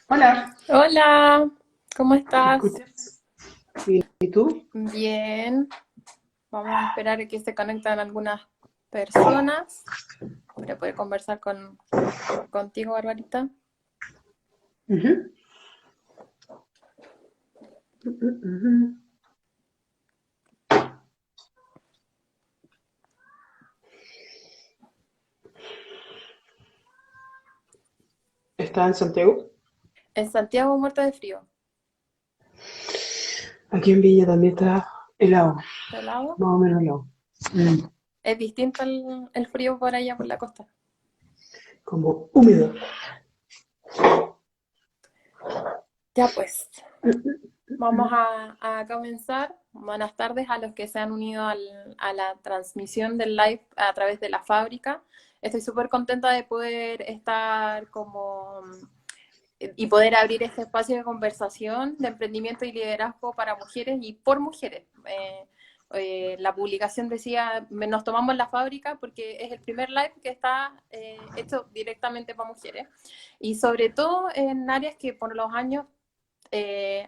Hola, Hola, ¿cómo ¿me estás? escuchas? Bien, ¿y tú? Bien, vamos a esperar a que se conecten algunas personas para poder conversar contigo, Barbarita. Ujú. Ujú. ¿Estás en Santiago? En Santiago, muerto de frío. Aquí en Villa también está helado, ¿Helado? más o menos helado. Mm, Es distinto el frío por allá por la costa. Como húmedo. Ya pues, vamos a comenzar. Buenas tardes a los que se han unido a la transmisión del live a través de la fábrica. Estoy súper contenta de poder estar y poder abrir este espacio de conversación, de emprendimiento y liderazgo para mujeres y por mujeres. La publicación decía, nos tomamos la fábrica porque es el primer live que está hecho directamente para mujeres y sobre todo en áreas que por los años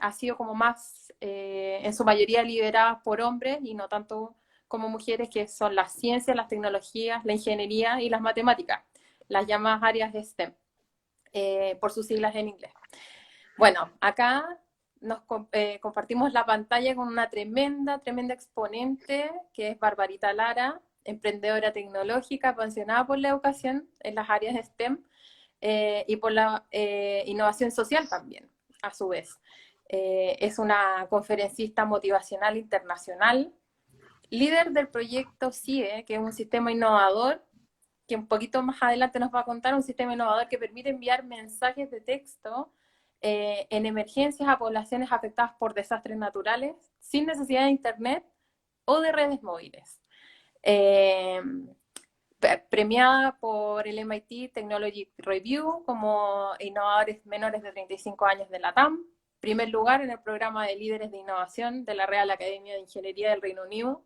ha sido como más, en su mayoría lideradas por hombres y no tanto como mujeres, que son las ciencias, las tecnologías, la ingeniería y las matemáticas, las llamadas áreas de STEM, por sus siglas en inglés. Bueno, acá compartimos la pantalla con una tremenda exponente que es Barbarita Lara, emprendedora tecnológica, apasionada por la educación en las áreas de STEM y por la innovación social también, a su vez. Es una conferencista motivacional internacional, líder del proyecto CIE, que es un sistema innovador que un poquito más adelante nos va a contar, un sistema innovador que permite enviar mensajes de texto en emergencias a poblaciones afectadas por desastres naturales sin necesidad de internet o de redes móviles. Eh, Premiada por el MIT Technology Review como innovadores menores de 35 años de la TAM, primer lugar en el programa de líderes de innovación de la Real Academia de Ingeniería del Reino Unido,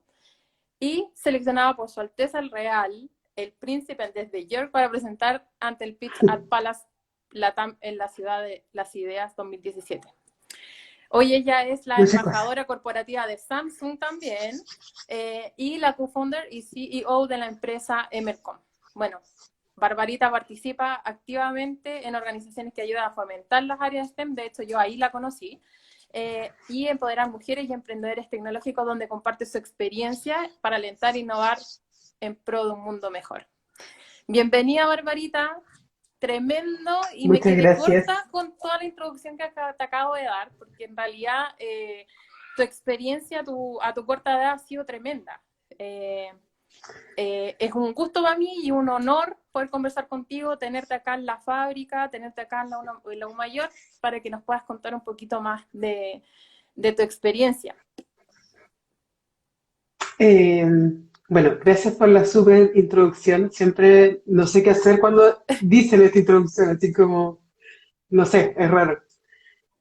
y seleccionada por Su Alteza el Real, el Príncipe desde York, para presentar ante el Pitch at Palace Latam en la Ciudad de las Ideas 2017. Hoy ella es la Muchas cosas. embajadora corporativa de Samsung también, y la co-founder y CEO de la empresa Emercom. Bueno, Barbarita participa activamente en organizaciones que ayudan a fomentar las áreas STEM, de hecho yo ahí la conocí, y empoderar mujeres y emprendedores tecnológicos, donde comparte su experiencia para alentar e innovar en pro de un mundo mejor. Bienvenida, Barbarita. Tremendo, y me Muchas quedé gracias. corta con toda la introducción que te acabo de dar, porque en realidad tu experiencia a tu corta edad ha sido tremenda. Eh, es un gusto para mí y un honor poder conversar contigo, tenerte acá en la fábrica, tenerte acá en la U Mayor, para que nos puedas contar un poquito más de tu experiencia. Eh, bueno, gracias por la súper introducción. Siempre no sé qué hacer cuando dicen esta introducción, así como, no sé, es raro.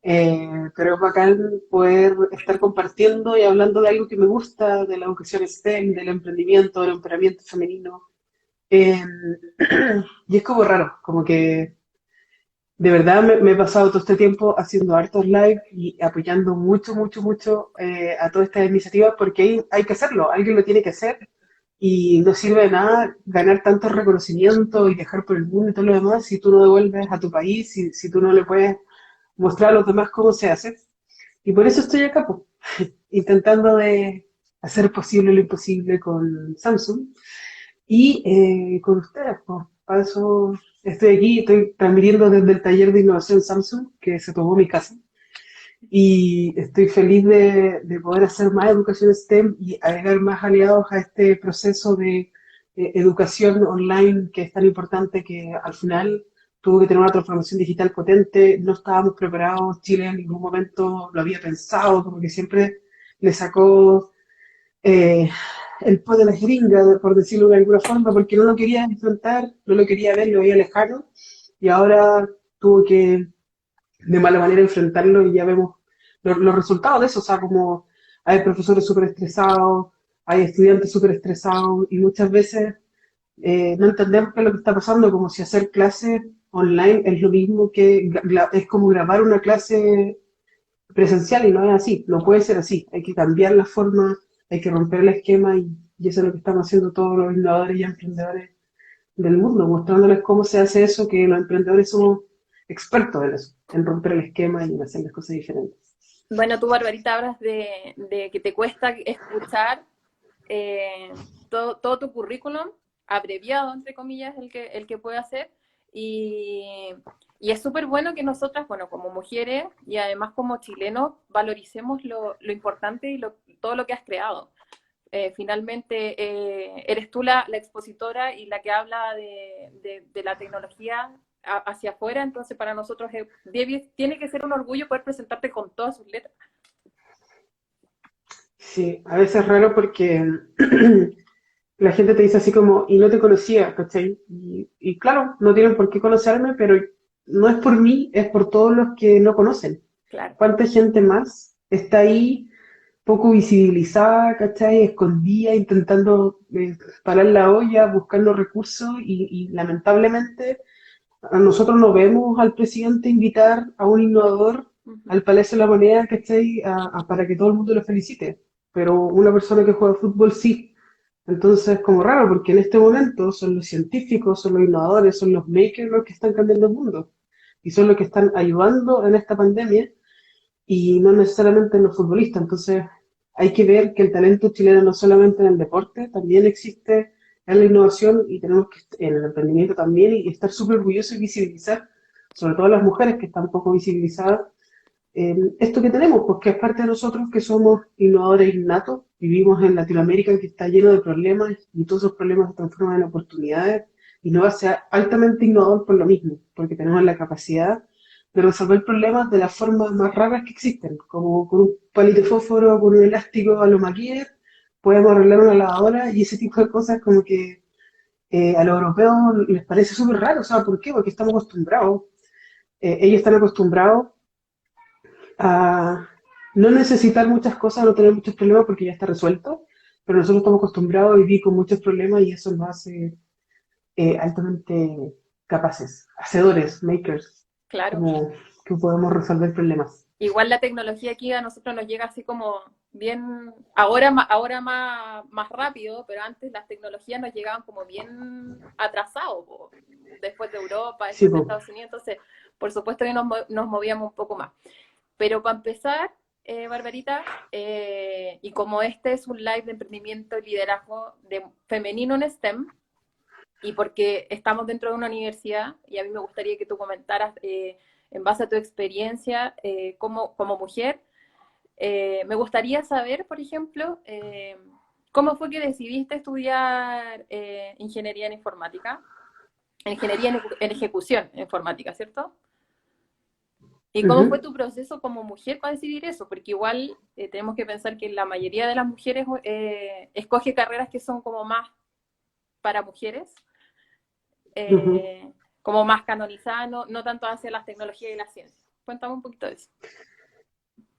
Pero es bacán poder estar compartiendo y hablando de algo que me gusta, de la educación STEM, del emprendimiento, del empoderamiento femenino. Eh, y es como raro, como que de verdad me he pasado todo este tiempo haciendo hartos live y apoyando mucho a todas estas iniciativas porque hay que hacerlo, alguien lo tiene que hacer y no sirve de nada ganar tanto reconocimiento y viajar por el mundo y todo lo demás si tú no devuelves a tu país, si tú no le puedes mostrar a los demás cómo se hace. Y por eso estoy acá, po, intentando de hacer posible lo imposible con Samsung y con ustedes. Pues, para eso estoy aquí, estoy transmitiendo desde el taller de innovación Samsung que se tomó mi casa. Y estoy feliz de poder hacer más educación STEM y agregar más aliados a este proceso de educación online que es tan importante que al final tuvo que tener una transformación digital potente. No estábamos preparados, Chile en ningún momento lo había pensado, como que siempre le sacó eh, el pot de la jeringa, por decirlo de alguna forma, porque no lo quería enfrentar, no lo quería ver, lo veía lejano, y ahora tuvo que de mala manera enfrentarlo y ya vemos los resultados de eso, o sea, como hay profesores súper estresados, hay estudiantes súper estresados y muchas veces no entendemos qué es lo que está pasando, como si hacer clases online es lo mismo que, es como grabar una clase presencial y no es así, no puede ser así, hay que cambiar la forma, hay que romper el esquema y eso es lo que estamos haciendo todos los innovadores y emprendedores del mundo, mostrándoles cómo se hace eso, que los emprendedores somos expertos en eso, en romper el esquema y en hacer las cosas diferentes. Bueno, tú, Barbarita, hablas de que te cuesta escuchar todo tu currículum, abreviado, entre comillas, el que puede hacer, y, y es súper bueno que nosotras, bueno, como mujeres y además como chilenos, valoricemos lo importante y todo lo que has creado. Finalmente, eres tú la expositora y la que habla de la tecnología hacia afuera, entonces para nosotros tiene que ser un orgullo poder presentarte con todas sus letras. Sí, a veces es raro porque la gente te dice así como, y no te conocía, ¿cachai? Y claro, no tienen por qué conocerme, pero no es por mí, es por todos los que no conocen. Claro. ¿Cuánta gente más está ahí, poco visibilizada, ¿cachai? Escondida, intentando parar la olla, buscando recursos y lamentablemente a nosotros no vemos al presidente invitar a un innovador al Palacio de la Moneda, ¿cachai? Para que todo el mundo lo felicite. Pero una persona que juega fútbol sí. Entonces es como raro, porque en este momento son los científicos, son los innovadores, son los makers los que están cambiando el mundo. Y son los que están ayudando en esta pandemia y no necesariamente en los futbolistas. Entonces hay que ver que el talento chileno no solamente en el deporte, también existe en la innovación y tenemos que en el emprendimiento también y estar súper orgullosos y visibilizar, sobre todo a las mujeres que están poco visibilizadas, esto que tenemos, pues que es parte de nosotros que somos innovadores innatos, vivimos en Latinoamérica que está lleno de problemas y todos esos problemas se transforman en oportunidades y no va a ser altamente innovador por lo mismo, porque tenemos la capacidad de resolver problemas de las formas más raras que existen, como con un palito de fósforo, con un elástico a los maquilles, podemos arreglar una lavadora y ese tipo de cosas como que a los europeos les parece súper raro, ¿sabes por qué? Porque estamos acostumbrados, ellos están acostumbrados a no necesitar muchas cosas, no tener muchos problemas porque ya está resuelto, pero nosotros estamos acostumbrados a vivir con muchos problemas y eso nos hace altamente capaces, hacedores, makers, Claro. como que podemos resolver problemas. Igual la tecnología aquí a nosotros nos llega así como bien, ahora más rápido, pero antes las tecnologías nos llegaban como bien atrasados, después de Europa, Sí, después de po. Estados Unidos, entonces por supuesto que nos movíamos un poco más. Pero para empezar, Barbarita, y como este es un live de emprendimiento y liderazgo femenino en STEM, y porque estamos dentro de una universidad, y a mí me gustaría que tú comentaras, en base a tu experiencia como mujer, me gustaría saber, por ejemplo, cómo fue que decidiste estudiar ingeniería en informática, ingeniería en ejecución informática, ¿cierto? ¿Y cómo fue Ujú. tu proceso como mujer para decidir eso? Porque igual tenemos que pensar que la mayoría de las mujeres escoge carreras que son como más para mujeres, Ujú. eh, como más canonizadas, no tanto hacia las tecnologías y la ciencia. Cuéntame un poquito de eso.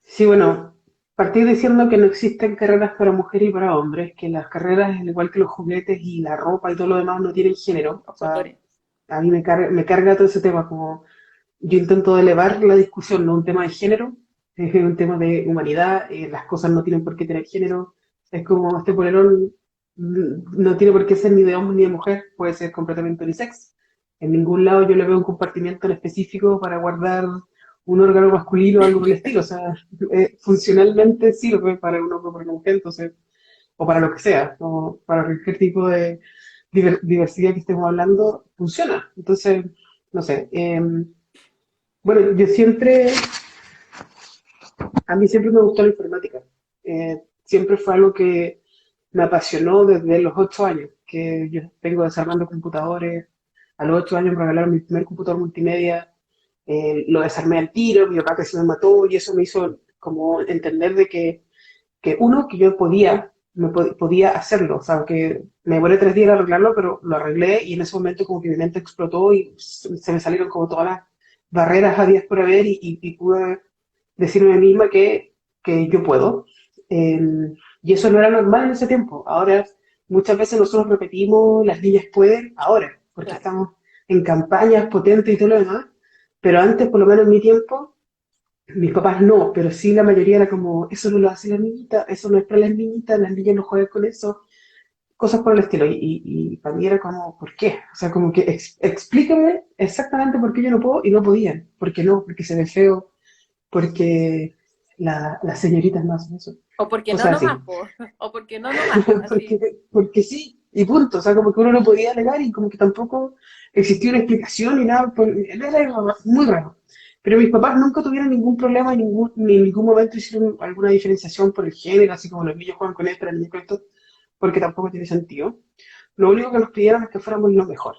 Sí, bueno, partí diciendo que no existen carreras para mujeres y para hombres, que las carreras, al igual que los juguetes y la ropa y todo lo demás, no tienen género. O Los sea, colores. a mí me carga todo ese tema, como yo intento elevar la discusión, no un tema de género, es un tema de humanidad, las cosas no tienen por qué tener género, es como este polerón no tiene por qué ser ni de hombre ni de mujer, puede ser completamente unisex. En ningún lado yo le veo un compartimiento en específico para guardar un órgano masculino o algo por el estilo, o sea, funcionalmente sirve para un hombre o para una mujer, entonces, o para lo que sea, o para cualquier tipo de diversidad que estemos hablando, funciona. Entonces, no sé, bueno, a mí siempre me gustó la informática. Siempre fue algo que me apasionó desde los 8 años, que yo vengo desarmando computadores. A los 8 años me regalaron mi primer computador multimedia, lo desarmé al tiro, mi papá casi me mató y eso me hizo como entender de que uno, que yo podía hacerlo, o sea, que me demoré 3 días en arreglarlo, pero lo arreglé y en ese momento como que mi mente explotó y se me salieron como todas las barreras habidas por haber y pude decirme a mí misma que yo puedo. Eh, y eso no era normal en ese tiempo. Ahora muchas veces nosotros repetimos, las niñas pueden, ahora, porque Claro. estamos en campañas potentes y todo lo demás, pero antes, por lo menos en mi tiempo, mis papás no, pero sí la mayoría era como, eso no lo hace la niñita, eso no es para las niñas no juegan con eso, cosas por el estilo. Y para mí era como, ¿por qué? O sea, como que explícame exactamente por qué yo no puedo y no podían. ¿Por qué no? Porque se ve feo, porque las señoritas no hacen eso. O porque no Cosas nomás, así. po. O porque no nomás, así. Porque sí, y punto. O sea, como que uno no podía alegar y como que tampoco existía una explicación ni nada. Era muy raro. Pero mis papás nunca tuvieron ningún problema, ni en ningún momento hicieron alguna diferenciación por el género, así como los niños juegan con esto, los niños con esto, porque tampoco tiene sentido. Lo único que nos pidieron es que fuéramos lo mejor.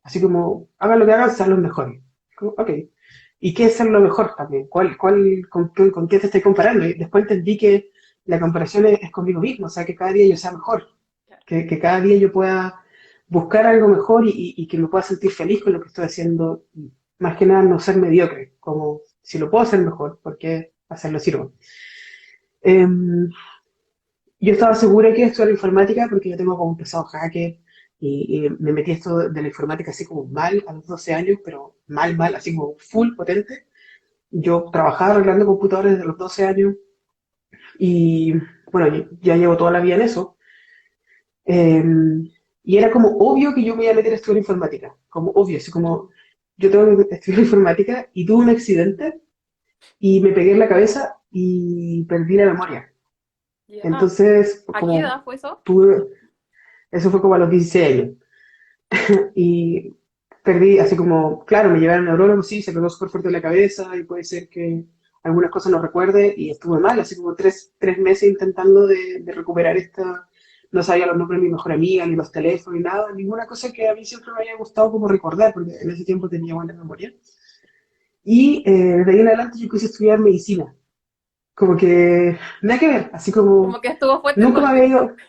Así como, hagan lo que hagan, sean los mejores. Como, ok. ¿Y qué es ser lo mejor también? ¿Con qué te estoy comparando? Y después entendí que la comparación es conmigo mismo, o sea, que cada día yo sea mejor, que cada día yo pueda buscar algo mejor y que me pueda sentir feliz con lo que estoy haciendo. Más que nada no ser mediocre, como si lo puedo hacer mejor, ¿por qué hacerlo sirvo? Em, yo estaba segura que iba a estudiar informática porque yo tengo como un pesado hacker y me metí esto de la informática así como mal a los 12 años, pero mal, así como full potente. Yo trabajaba arreglando computadores desde los 12 años y bueno, ya llevo toda la vida en eso. Eh, y era como obvio que yo me iba a meter a estudiar informática, como obvio, así como yo tengo que estudiar informática y tuve un accidente y me pegué en la cabeza y perdí la memoria. Ya. Entonces, ¿A qué como edad fue eso? tuve, eso fue como a los 16 años. Y perdí, así como, claro, me llevaron a neurólogo, sí, se pegó súper fuerte en la cabeza y puede ser que algunas cosas no recuerde y estuve mal, así como tres meses intentando de recuperar esta, no sabía los nombres de mi mejor amiga, ni los teléfonos, ni nada, ninguna cosa que a mí siempre me haya gustado como recordar, porque en ese tiempo tenía buena memoria. Y desde ahí en adelante yo quise estudiar medicina, como que nada que ver, así Como como que estuvo fuerte el nunca me había golpe.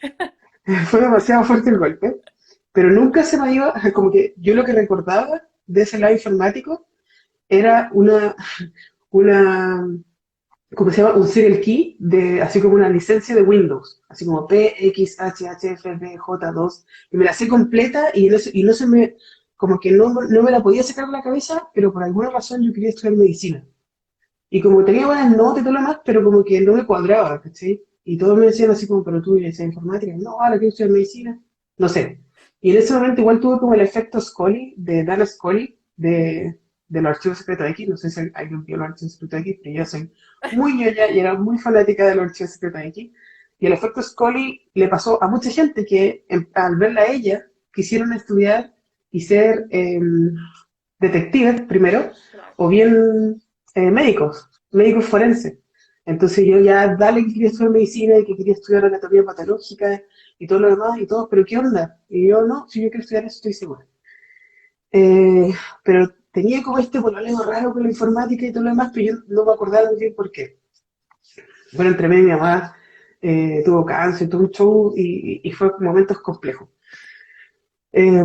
ido, fue demasiado fuerte el golpe, pero nunca se me iba, como que yo lo que recordaba de ese lado informático era una, ¿cómo se llama? Un serial key de, así como una licencia de Windows, así como PXHHFBJ2, y me la sé completa y no se me, como que no me la podía sacar de la cabeza, pero por alguna razón yo quería estudiar medicina. Y como tenía buenas notas y todo lo demás, pero como que no me cuadraba, ¿cachai? Y todos me decían así como, pero tú eres informática, no, ahora quiero estudiar medicina, no sé. Y en ese momento igual tuve como el efecto Scully, de Dana Scully, de los archivos secretos X, no sé si alguien vio los archivos secretos X, pero yo soy muy ñoña y era muy fanática de los archivos secretos X. Y el efecto Scully le pasó a mucha gente que al verla a ella quisieron estudiar y ser detectives primero, Claro. o bien médicos forenses. Entonces yo ya dale que quería estudiar medicina y que quería estudiar anatomía patológica y todo lo demás y todo, pero ¿qué onda? Y yo no, si yo quiero estudiar eso estoy segura. Eh, pero tenía como este pololeo raro con la informática y todo lo demás, pero yo no me acordaba muy bien por qué. Bueno, entre medio mi mamá tuvo cáncer, tuvo un show y fue momentos complejos. Eh,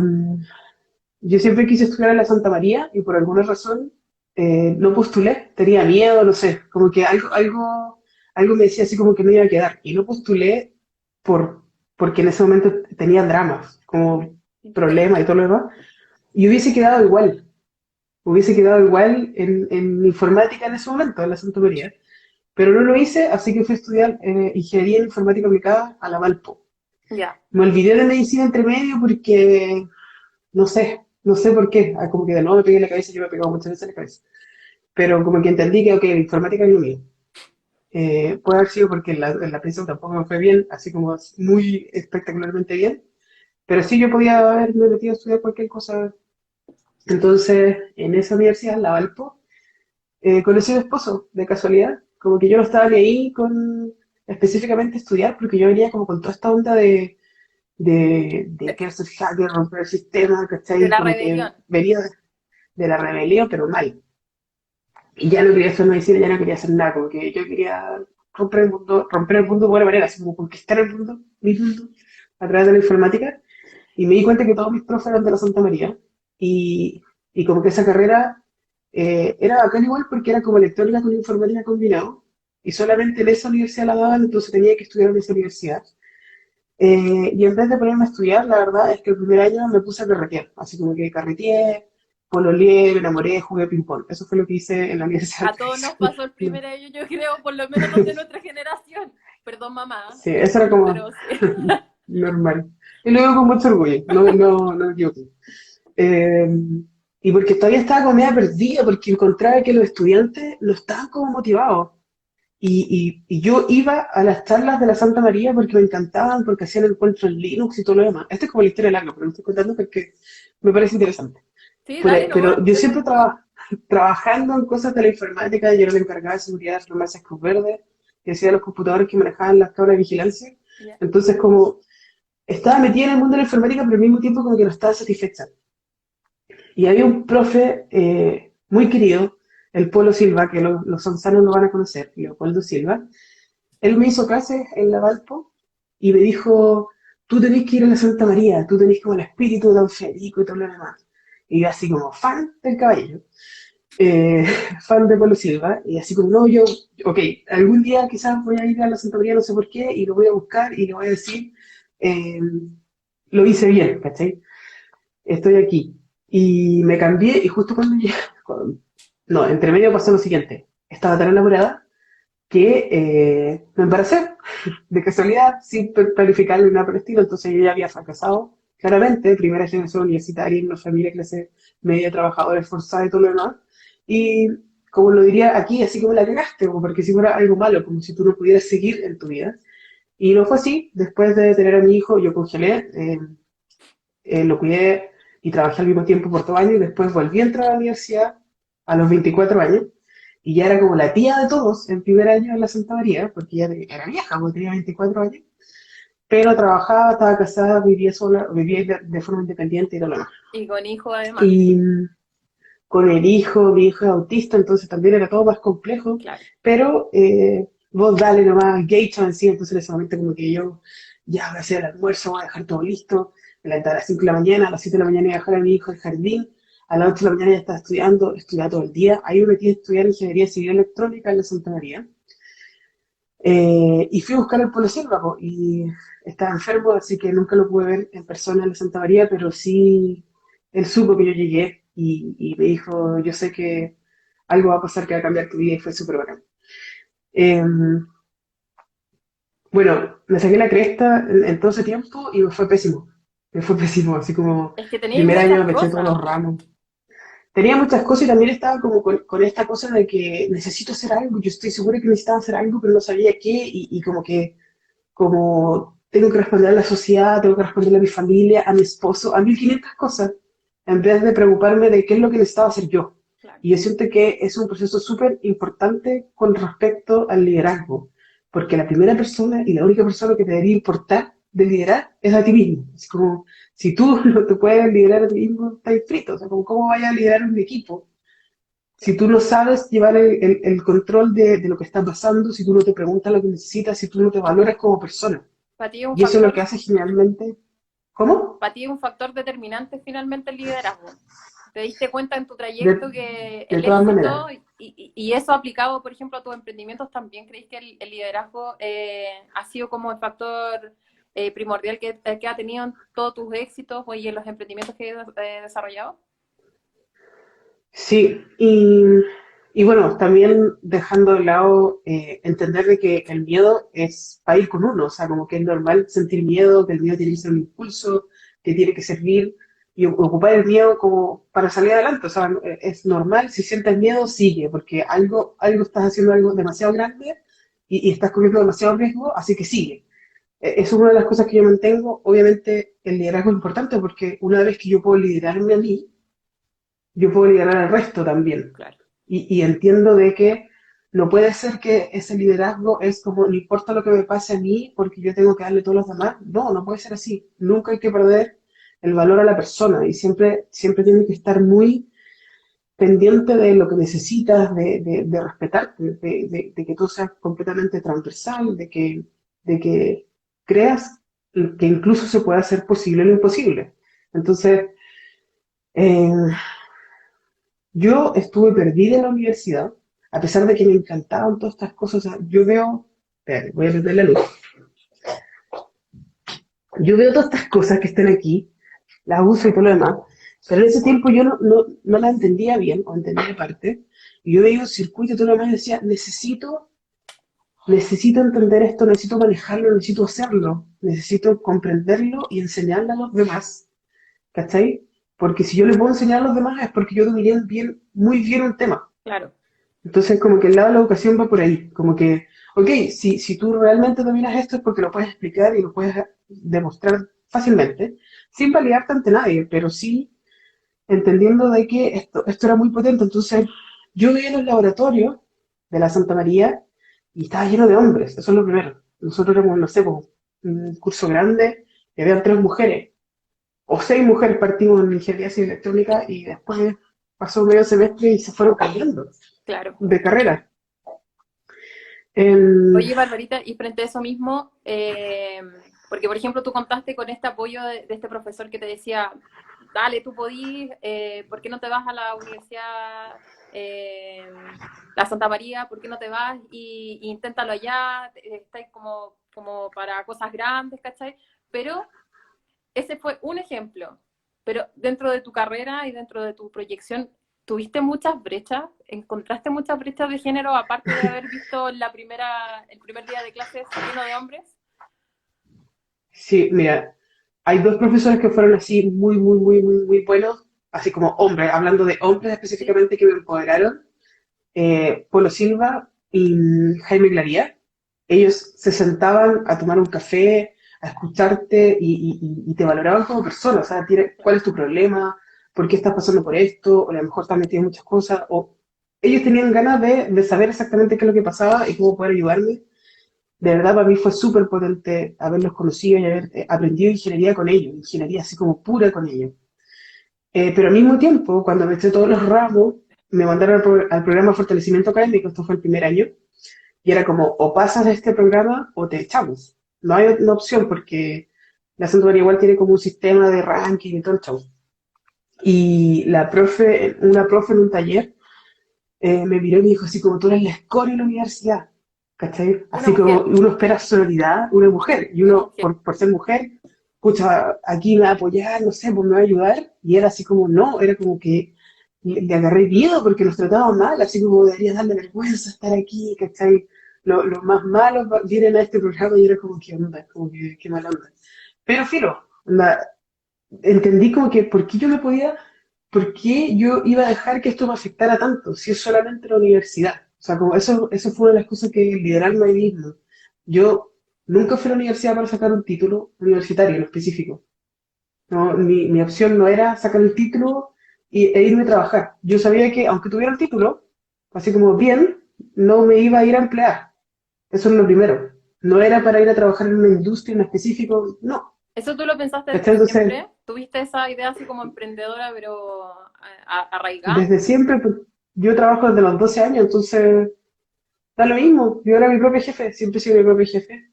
yo siempre quise estudiar en la Santa María y por alguna razón no postulé, tenía miedo, no sé, como que algo me decía así como que no iba a quedar. Y no postulé por, porque en ese momento tenía dramas, como problemas y todo lo demás. Y hubiese quedado igual en informática en ese momento, en la Santa María. Pero no lo hice, así que fui a estudiar ingeniería en informática aplicada a la Valpo. Ya. Me olvidé de medicina entre medio porque no sé por qué, como que de nuevo me pegué en la cabeza, yo me he pegado muchas veces en la cabeza, pero como que entendí que, ok, la informática es lo mío. Puede haber sido porque en la prisión tampoco me fue bien, así como muy espectacularmente bien, pero sí yo podía haberme metido a estudiar cualquier cosa. Entonces, en esa universidad, la Valpo, conocí a mi esposo, de casualidad, como que yo no estaba ni ahí con específicamente estudiar, porque yo venía como con toda esta onda de quiero ser hacker, romper el sistema, De ¿cachai? la Como que rebelión. venía de la rebelión, pero mal. Y ya no quería hacer medicina, ya no quería hacer nada, como que yo quería romper el mundo de buena manera, así como conquistar el mundo, mi mundo, a través de la informática. Y me di cuenta que todos mis profes eran de la Santa María. Y como que esa carrera era bacán igual porque era como electrónica con informática combinado. Y solamente en esa universidad la daban, entonces tenía que estudiar en esa universidad. Y en vez de ponerme a estudiar, la verdad es que el primer año me puse a carretear. Así como que carreteé, pololeé, me enamoré, jugué ping-pong. Eso fue lo que hice en la universidad A al todos nos principio. pasó el primer año, yo creo, por lo menos los de nuestra generación. Perdón, mamá, Sí, eso era como pero sí. normal. Y lo digo con mucho orgullo, no me equivoco. Eh, y porque todavía estaba como media perdida, porque encontraba que los estudiantes no estaban como motivados. Y yo iba a las charlas de la Santa María porque me encantaban, porque hacían encuentros en Linux y todo lo demás. Esta es como la historia larga, pero lo estoy contando porque me parece interesante. Sí, dale nomás. Pero yo siempre trabajando en cosas de la informática, yo era la encargada de seguridad de farmacias Cruz Verde, que hacía los computadores que manejaban las cámaras de vigilancia. Ya. Entonces, como estaba metida en el mundo de la informática, pero al mismo tiempo como que no estaba satisfecha. Y había un profe muy querido, el Polo Silva, que los sonsanos lo van a conocer, Leopoldo Silva. Él me hizo clases en la Valpo y me dijo, tú tenés que ir a la Santa María, tú tenés como el espíritu de Don Federico y todo lo demás. Y yo así como fan del caballero, eh, fan de Polo Silva, y así como, no, yo, ok, algún día quizás voy a ir a la Santa María, no sé por qué, y lo voy a buscar y le voy a decir, eh, lo hice bien, ¿cachai? Estoy aquí. Y me cambié y justo cuando llegué, no, entre medio pasó lo siguiente, estaba tan enamorada que me embaracé de casualidad, sin planificarlo ni nada por el estilo, entonces yo ya había fracasado, claramente, primera generación universitaria, en una familia clase media, trabajadora, esforzada y todo lo demás, y como lo diría aquí, así como la cagaste, como porque si fuera algo malo, como si tú no pudieras seguir en tu vida, y no fue así, después de tener a mi hijo, yo congelé, lo cuidé y trabajé al mismo tiempo por 2 años, y después volví a entrar a la universidad a los 24 años, y ya era como la tía de todos en primer año en la Santa María, porque ya era vieja, porque tenía 24 años, pero trabajaba, estaba casada, vivía sola, vivía de forma independiente y todo lo demás. Y con hijo además. Y con el hijo, mi hijo es autista, entonces también era todo más complejo, Claro. pero vos dale nomás, Gates en sí, entonces en ese momento como que yo ya voy a hacer el almuerzo, voy a dejar todo listo, me levantaba a las 5 de la mañana, a las 7 de la mañana iba a dejar a mi hijo al jardín, a las 8 de la mañana ya estaba estudiando, estudiaba todo el día, ahí me metí a estudiar ingeniería civil electrónica en la Santa María, y fui a buscar el Polo Silva, po, y estaba enfermo, así que nunca lo pude ver en persona en la Santa María, pero sí, él supo que yo llegué y me dijo, yo sé que algo va a pasar que va a cambiar tu vida y fue súper bacán. Eh, bueno, me saqué la cresta en todo ese tiempo y me fue pésimo, así como Es que tenéis primer año muchas me eché todos cosas. los ramos. Tenía muchas cosas y también estaba como con esta cosa de que necesito hacer algo, yo estoy segura que necesitaba hacer algo, pero no sabía qué y como que como tengo que responder a la sociedad, tengo que responderle a mi familia, a mi esposo, a 1500 cosas, en vez de preocuparme de qué es lo que necesitaba hacer yo. Claro. Y yo siento que es un proceso súper importante con respecto al liderazgo, porque la primera persona y la única persona que te debería importar de liderar es a ti mismo. Es como, si tú no te puedes liderar a ti mismo, estás frito. O sea, como, ¿cómo vayas a liderar un equipo? Si tú no sabes llevar el control de lo que está pasando, si tú no te preguntas lo que necesitas, si tú no te valoras como persona. Para ti es un Y eso es lo que factor, hace generalmente. ¿Cómo? para ti es un factor determinante finalmente el liderazgo. Te diste cuenta en tu De, trayecto que de el todas maneras. éxito y eso aplicado, por ejemplo, a tus emprendimientos, ¿también crees que el liderazgo ha sido como el factor primordial que ha tenido en todos tus éxitos y en los emprendimientos que has desarrollado? Sí, y bueno, también dejando de lado entender de que el miedo es para ir con uno, o sea, como que es normal sentir miedo, que el miedo tiene que ser un impulso, que tiene que servir y ocupar el miedo como para salir adelante, o sea, es normal, si sientes miedo, sigue, porque algo estás haciendo algo demasiado grande y estás corriendo demasiado riesgo, así que sigue. Es una de las cosas que yo mantengo, obviamente el liderazgo es importante porque una vez que yo puedo liderarme a mí, yo puedo liderar al resto también. Claro. Y entiendo de que no puede ser que ese liderazgo es como, no importa lo que me pase a mí, porque yo tengo que darle a todos los demás. No, no puede ser así. Nunca hay que perder el valor a la persona y siempre tiene que estar muy pendiente de lo que necesitas, de respetarte, de que tú seas completamente transversal, de que creas que incluso se puede hacer posible lo imposible. Entonces, eh, yo estuve perdida en la universidad, a pesar de que me encantaban todas estas cosas. O sea, yo veo, espérate, voy a prender la luz. Yo veo todas estas cosas que están aquí, las uso y todo lo demás, Pero en ese tiempo yo no la entendía bien, o entendía parte, y yo veía un circuito y todo lo demás y decía, necesito entender esto, necesito manejarlo, necesito hacerlo, necesito comprenderlo y enseñarle a los demás, ¿cachai? Porque si yo le puedo enseñar a los demás es porque yo dominé bien, muy bien un tema. Claro, Entonces, como que el lado de la educación va por ahí, como que, ok, si tú realmente dominas esto es porque lo puedes explicar y lo puedes demostrar fácilmente, sin validarte ante nadie, pero sí entendiendo de que esto era muy potente. Entonces, yo veía los laboratorios de la Santa María y estaba lleno de hombres, eso es lo primero. Nosotros éramos, no sé, pues, un curso grande y había 3 mujeres, o 6 mujeres partimos en ingeniería civil electrónica y después pasó medio semestre y se fueron cambiando claro. de carrera. El- Oye, Barbarita, y frente a eso mismo, porque por ejemplo tú contaste con este apoyo de este profesor que te decía, dale, tú podís, ¿por qué no te vas a la universidad, la Santa María? ¿Por qué no te vas y inténtalo allá? Estáis como para cosas grandes, ¿cachai? Pero ese fue un ejemplo. Pero dentro de tu carrera y dentro de tu proyección, ¿tuviste muchas brechas? ¿Encontraste muchas brechas de género aparte de haber visto el primer día de clases lleno de hombres? sí, mira, hay 2 profesores que fueron así muy, muy, muy, muy, muy buenos, así como hombres, hablando de hombres Sí, específicamente que me empoderaron. Polo Silva y Jaime Glaría. Ellos se sentaban a tomar un café, a escucharte y te valoraban como persona. O sea, ¿cuál es tu problema? ¿Por qué estás pasando por esto? O a lo mejor estás metido en muchas cosas. O ellos tenían ganas de saber exactamente qué es lo que pasaba y cómo poder ayudarme. De verdad, para mí fue súper potente haberlos conocido y haber aprendido ingeniería con ellos, ingeniería así como pura con ellos. Pero al mismo tiempo, cuando me eché todos los ramos, me mandaron al programa de fortalecimiento académico, esto fue el primer año, y era como, o pasas de este programa o te echamos. No hay una opción porque la Santuaria igual tiene como un sistema de ranking y todo el show. Y una profe en un taller, me miró y me dijo así como, tú eres la escoria de la universidad, ¿cachai? una Así como mujer, uno espera sororidad, una mujer, y una uno, mujer. por ser mujer, pucha, aquí me va a apoyar, no sé, pues me va a ayudar, y era así como, no, era como que le agarré miedo porque nos trataban mal, así como debería darle vergüenza estar aquí, ¿cachai? Los más malos vienen a este programa y era como, ¿qué onda? Como que, qué mala onda. Pero filo, entendí como que por qué yo iba a dejar que esto me afectara tanto, si es solamente la universidad. O sea, como eso fue una de las cosas que liderarme ahí mismo. Yo nunca fui a la universidad para sacar un título universitario en específico. No, mi opción no era sacar el título e irme a trabajar. Yo sabía que aunque tuviera el título, así como bien, no me iba a ir a emplear. Eso es lo primero. No era para ir a trabajar en una industria en específico, no. ¿Eso tú lo pensaste ¿Cachai? desde Entonces, siempre? ¿Tuviste esa idea así como emprendedora, pero arraigada? desde siempre, pues, yo trabajo desde los 12 años, entonces da lo mismo. Yo era mi propio jefe, siempre he sido mi propio jefe.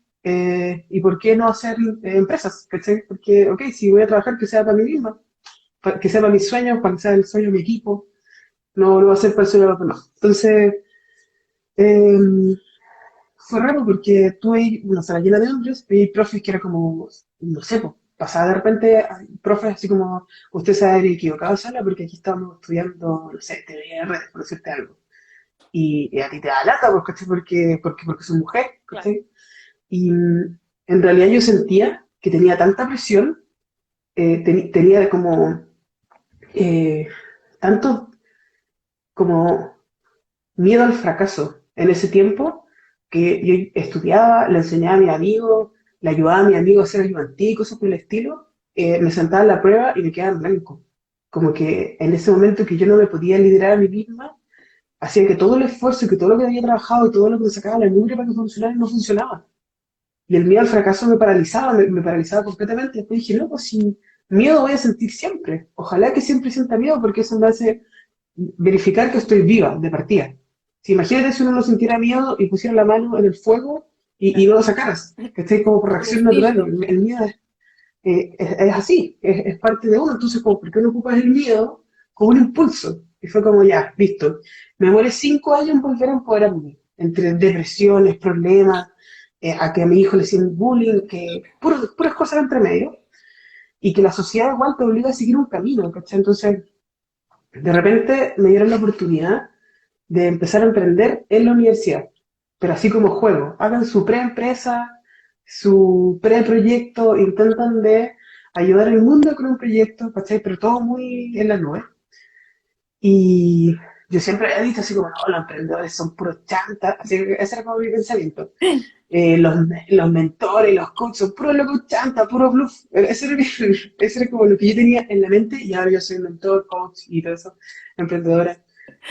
¿Y por qué no hacer empresas? ¿Cachai? Porque, ok, si voy a trabajar, que sea para mí misma, que sea para mis sueños, para que sea el sueño de mi equipo, no lo va a hacer para el sueño de los demás. Entonces, eh, fue raro porque tuve una sala llena de hombres y hay profes que era como, no sé, pues, pasaba de repente, hay profes así como, usted se va a haber equivocado de sala porque aquí estamos estudiando, no sé, teoría de redes, por decirte algo. Y a ti te da lata, pues, ¿cachai? Porque soy mujer, Claro. ¿cachai? Y en realidad yo sentía que tenía tanta presión, tenía como eh, tanto como miedo al fracaso en ese tiempo que yo estudiaba, le enseñaba a mi amigo, le ayudaba a mi amigo a hacer ayudantía y cosas por el estilo, me sentaba en la prueba y me quedaba en blanco. Como que en ese momento que yo no me podía liderar a mí misma, hacía que todo el esfuerzo y que todo lo que había trabajado y todo lo que me sacaba la mugre para que funcionara no funcionaba. Y el miedo al fracaso me paralizaba completamente. Después dije, no, pues sin miedo voy a sentir siempre. Ojalá que siempre sienta miedo porque eso me hace verificar que estoy viva de partida. Si imagínate si uno no sintiera miedo y pusiera la mano en el fuego y no lo sacaras, que esté como por Un reacción natural. instinto. El miedo es así, es parte de uno. Entonces, como, ¿por qué no ocupas el miedo como un impulso? Y fue como, ya, listo. Me demoré 5 años en volver a empoderarme, entre depresiones, problemas, a que a mi hijo le hicieron bullying, puras cosas entre medio. y que la sociedad igual te obliga a seguir un camino, ¿cachai? Entonces, de repente me dieron la oportunidad de empezar a emprender en la universidad, pero así como juego. Hagan su pre-empresa, su pre-proyecto, intentan de ayudar al mundo con un proyecto, ¿cachai? Pero todo muy en la nube. Y yo siempre he dicho así como, no, los emprendedores son puros chantas, así que ese era como mi pensamiento. Los mentores, los coaches, son puros locos chantas, puro bluff. Ese era como lo que yo tenía en la mente y ahora yo soy mentor, coach y todo eso, emprendedora,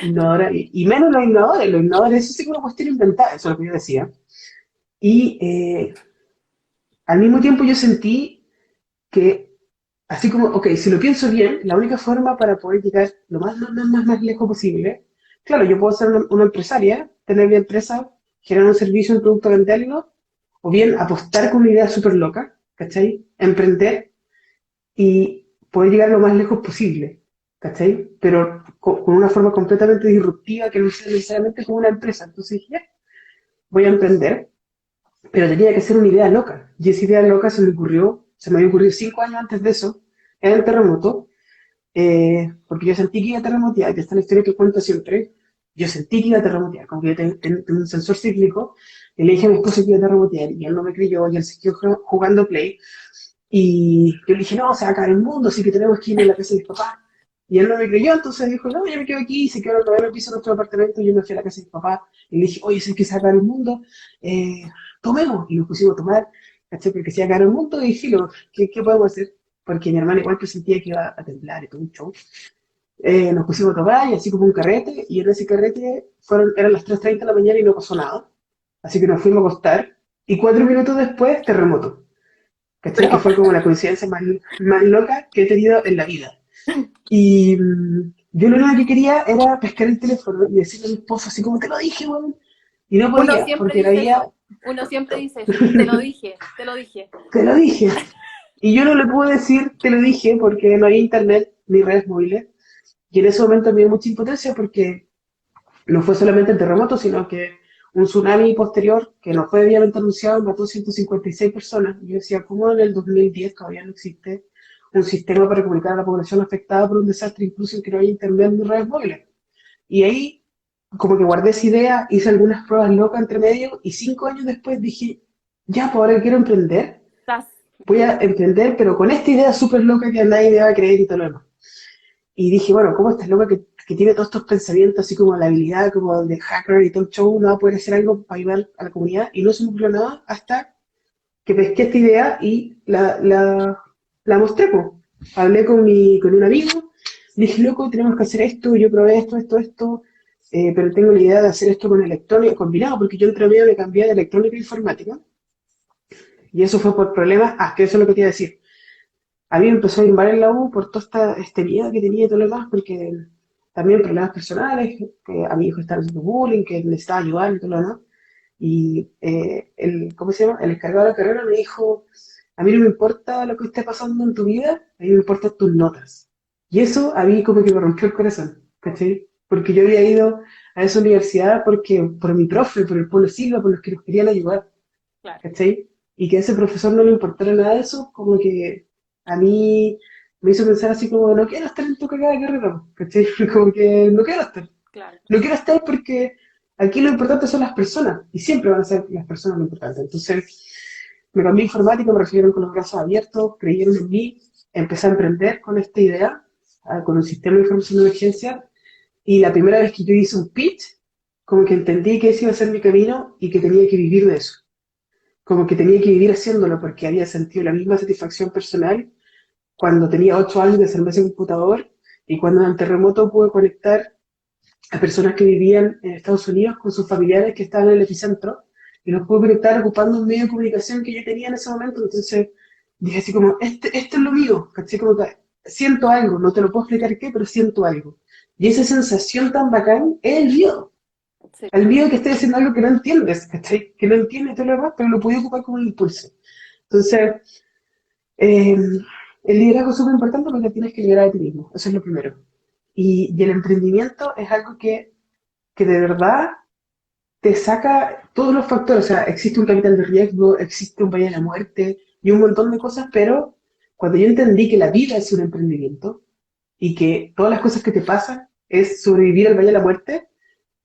innovadora, y menos los innovadores, eso sí que es una cuestión inventada, eso es lo que yo decía. Y al mismo tiempo yo sentí que, así como, ok, si lo pienso bien, la única forma para poder llegar lo más lejos posible, claro, yo puedo ser una empresaria, tener mi empresa, generar un servicio, un producto, venderlo, o bien apostar con una idea súper loca, ¿cachai? Emprender y poder llegar lo más lejos posible, ¿cachai? Pero con una forma completamente disruptiva que no sea necesariamente como una empresa. Entonces dije, ya, voy a emprender, pero tenía que ser una idea loca. Y esa idea loca se me había ocurrido 5 años antes de eso, en el terremoto, porque yo sentí que iba a terremotear, que esta es la historia que cuento siempre, yo sentí que iba a terremotear, como que yo tenía un sensor sísmico, y le dije a mi esposo que iba a terremotear, y él no me creyó, y él siguió jugando Play, y yo le dije, no, se va a caer el mundo, así que tenemos que ir a la casa de mis papás. Y él no me creyó, entonces dijo, no, yo me quedo aquí, y se quedó en el noveno piso de nuestro apartamento, y yo me fui a la casa de mis papás, y le dije, oye, sé que se va a caer el mundo, eh, tomemos, y nos pusimos a tomar, ¿cachai? Porque se iba a caer el mundo, y filo, ¿qué podemos hacer? Porque mi hermana igual presentía que iba a temblar y todo un show. Nos pusimos a tomar y así como un carrete, y en ese carrete eran las 3:30 de la mañana y no pasó nada. Así que nos fuimos a acostar, y 4 minutos después, terremoto. ¿Cachai? Que Pero, fue como la coincidencia más loca que he tenido en la vida. Y yo lo único que quería era pescar el teléfono y decirle a mi esposo así como te lo dije, weón. Y no uno podía, siempre porque no dice había, eso, uno siempre dice eso, te lo dije, te lo dije. te lo dije. Y yo no le pude decir, te lo dije, porque no había internet ni redes móviles. Y en ese momento me dio mucha impotencia porque no fue solamente el terremoto, sino que un tsunami posterior, que no fue debidamente anunciado, mató 156 personas. Y yo decía, ¿cómo en el 2010 todavía no existe un sistema para comunicar a la población afectada por un desastre, incluso en que no haya internet ni redes móviles? Y ahí, como que guardé esa idea, hice algunas pruebas locas entre medio, y 5 años después dije, ya, pues ahora quiero emprender, Estás, voy a emprender, pero con esta idea súper loca que nadie me va a creer y todo lo demás. Y dije, bueno, ¿cómo esta loca que tiene todos estos pensamientos, así como la habilidad como de hacker y todo el show, no va a poder hacer algo para ayudar a la comunidad? Y no se me ocurrió nada hasta que pesqué esta idea y la mostré, po. Hablé con un amigo, dije, loco, tenemos que hacer esto, yo probé esto, pero tengo la idea de hacer esto con electrónica, combinado, porque yo entre medio me cambié de electrónica a informática, y eso fue por problemas, que eso es lo que te iba a decir. A mí me empezó a ir mal en la U por toda este miedo que tenía y todo lo demás, porque también problemas personales, que a mi hijo estaba haciendo bullying, que necesitaba ayudar y todo lo demás. Y ¿cómo se llama? El encargado de la carrera me dijo, a mí no me importa lo que esté pasando en tu vida, a mí me importan tus notas. Y eso a mí como que me rompió el corazón, ¿cachai? Porque yo había ido a esa universidad por mi profe, por el Polo Silva, por los que nos querían ayudar, claro. ¿cachai? Y que a ese profesor no le importara nada de eso, como que a mí me hizo pensar así como, no quiero estar en tu cagada de carrera, ¿cachai? Como que no quiero estar. Claro. No quiero estar porque aquí lo importante son las personas y siempre van a ser las personas lo importante. Entonces me cambié a informática, me recibieron con los brazos abiertos, creyeron en mí, empecé a emprender con esta idea, con un sistema de información de emergencia y la primera vez que yo hice un pitch, como que entendí que ese iba a ser mi camino y que tenía que vivir de eso. Como que tenía que vivir haciéndolo porque había sentido la misma satisfacción personal cuando tenía 8 años de serme ese computador y cuando en el terremoto pude conectar a personas que vivían en Estados Unidos con sus familiares que estaban en el epicentro y los pude conectar ocupando un medio de comunicación que yo tenía en ese momento. Entonces dije así como, esto es lo mío, ¿cachai? Como que siento algo, no te lo puedo explicar qué, pero siento algo. Y esa sensación tan bacán es Sí. el miedo que estés haciendo algo que no entiendes, ¿cachai? Que no entiendes todo lo demás, pero lo puedes ocupar como un impulso. Entonces, eh, el liderazgo es súper importante porque tienes que liderar a ti mismo, eso es lo primero. Y el emprendimiento es algo que de verdad te saca todos los factores, o sea, existe un capital de riesgo, existe un valle de la muerte y un montón de cosas, pero cuando yo entendí que la vida es un emprendimiento y que todas las cosas que te pasan es sobrevivir al Valle de la Muerte,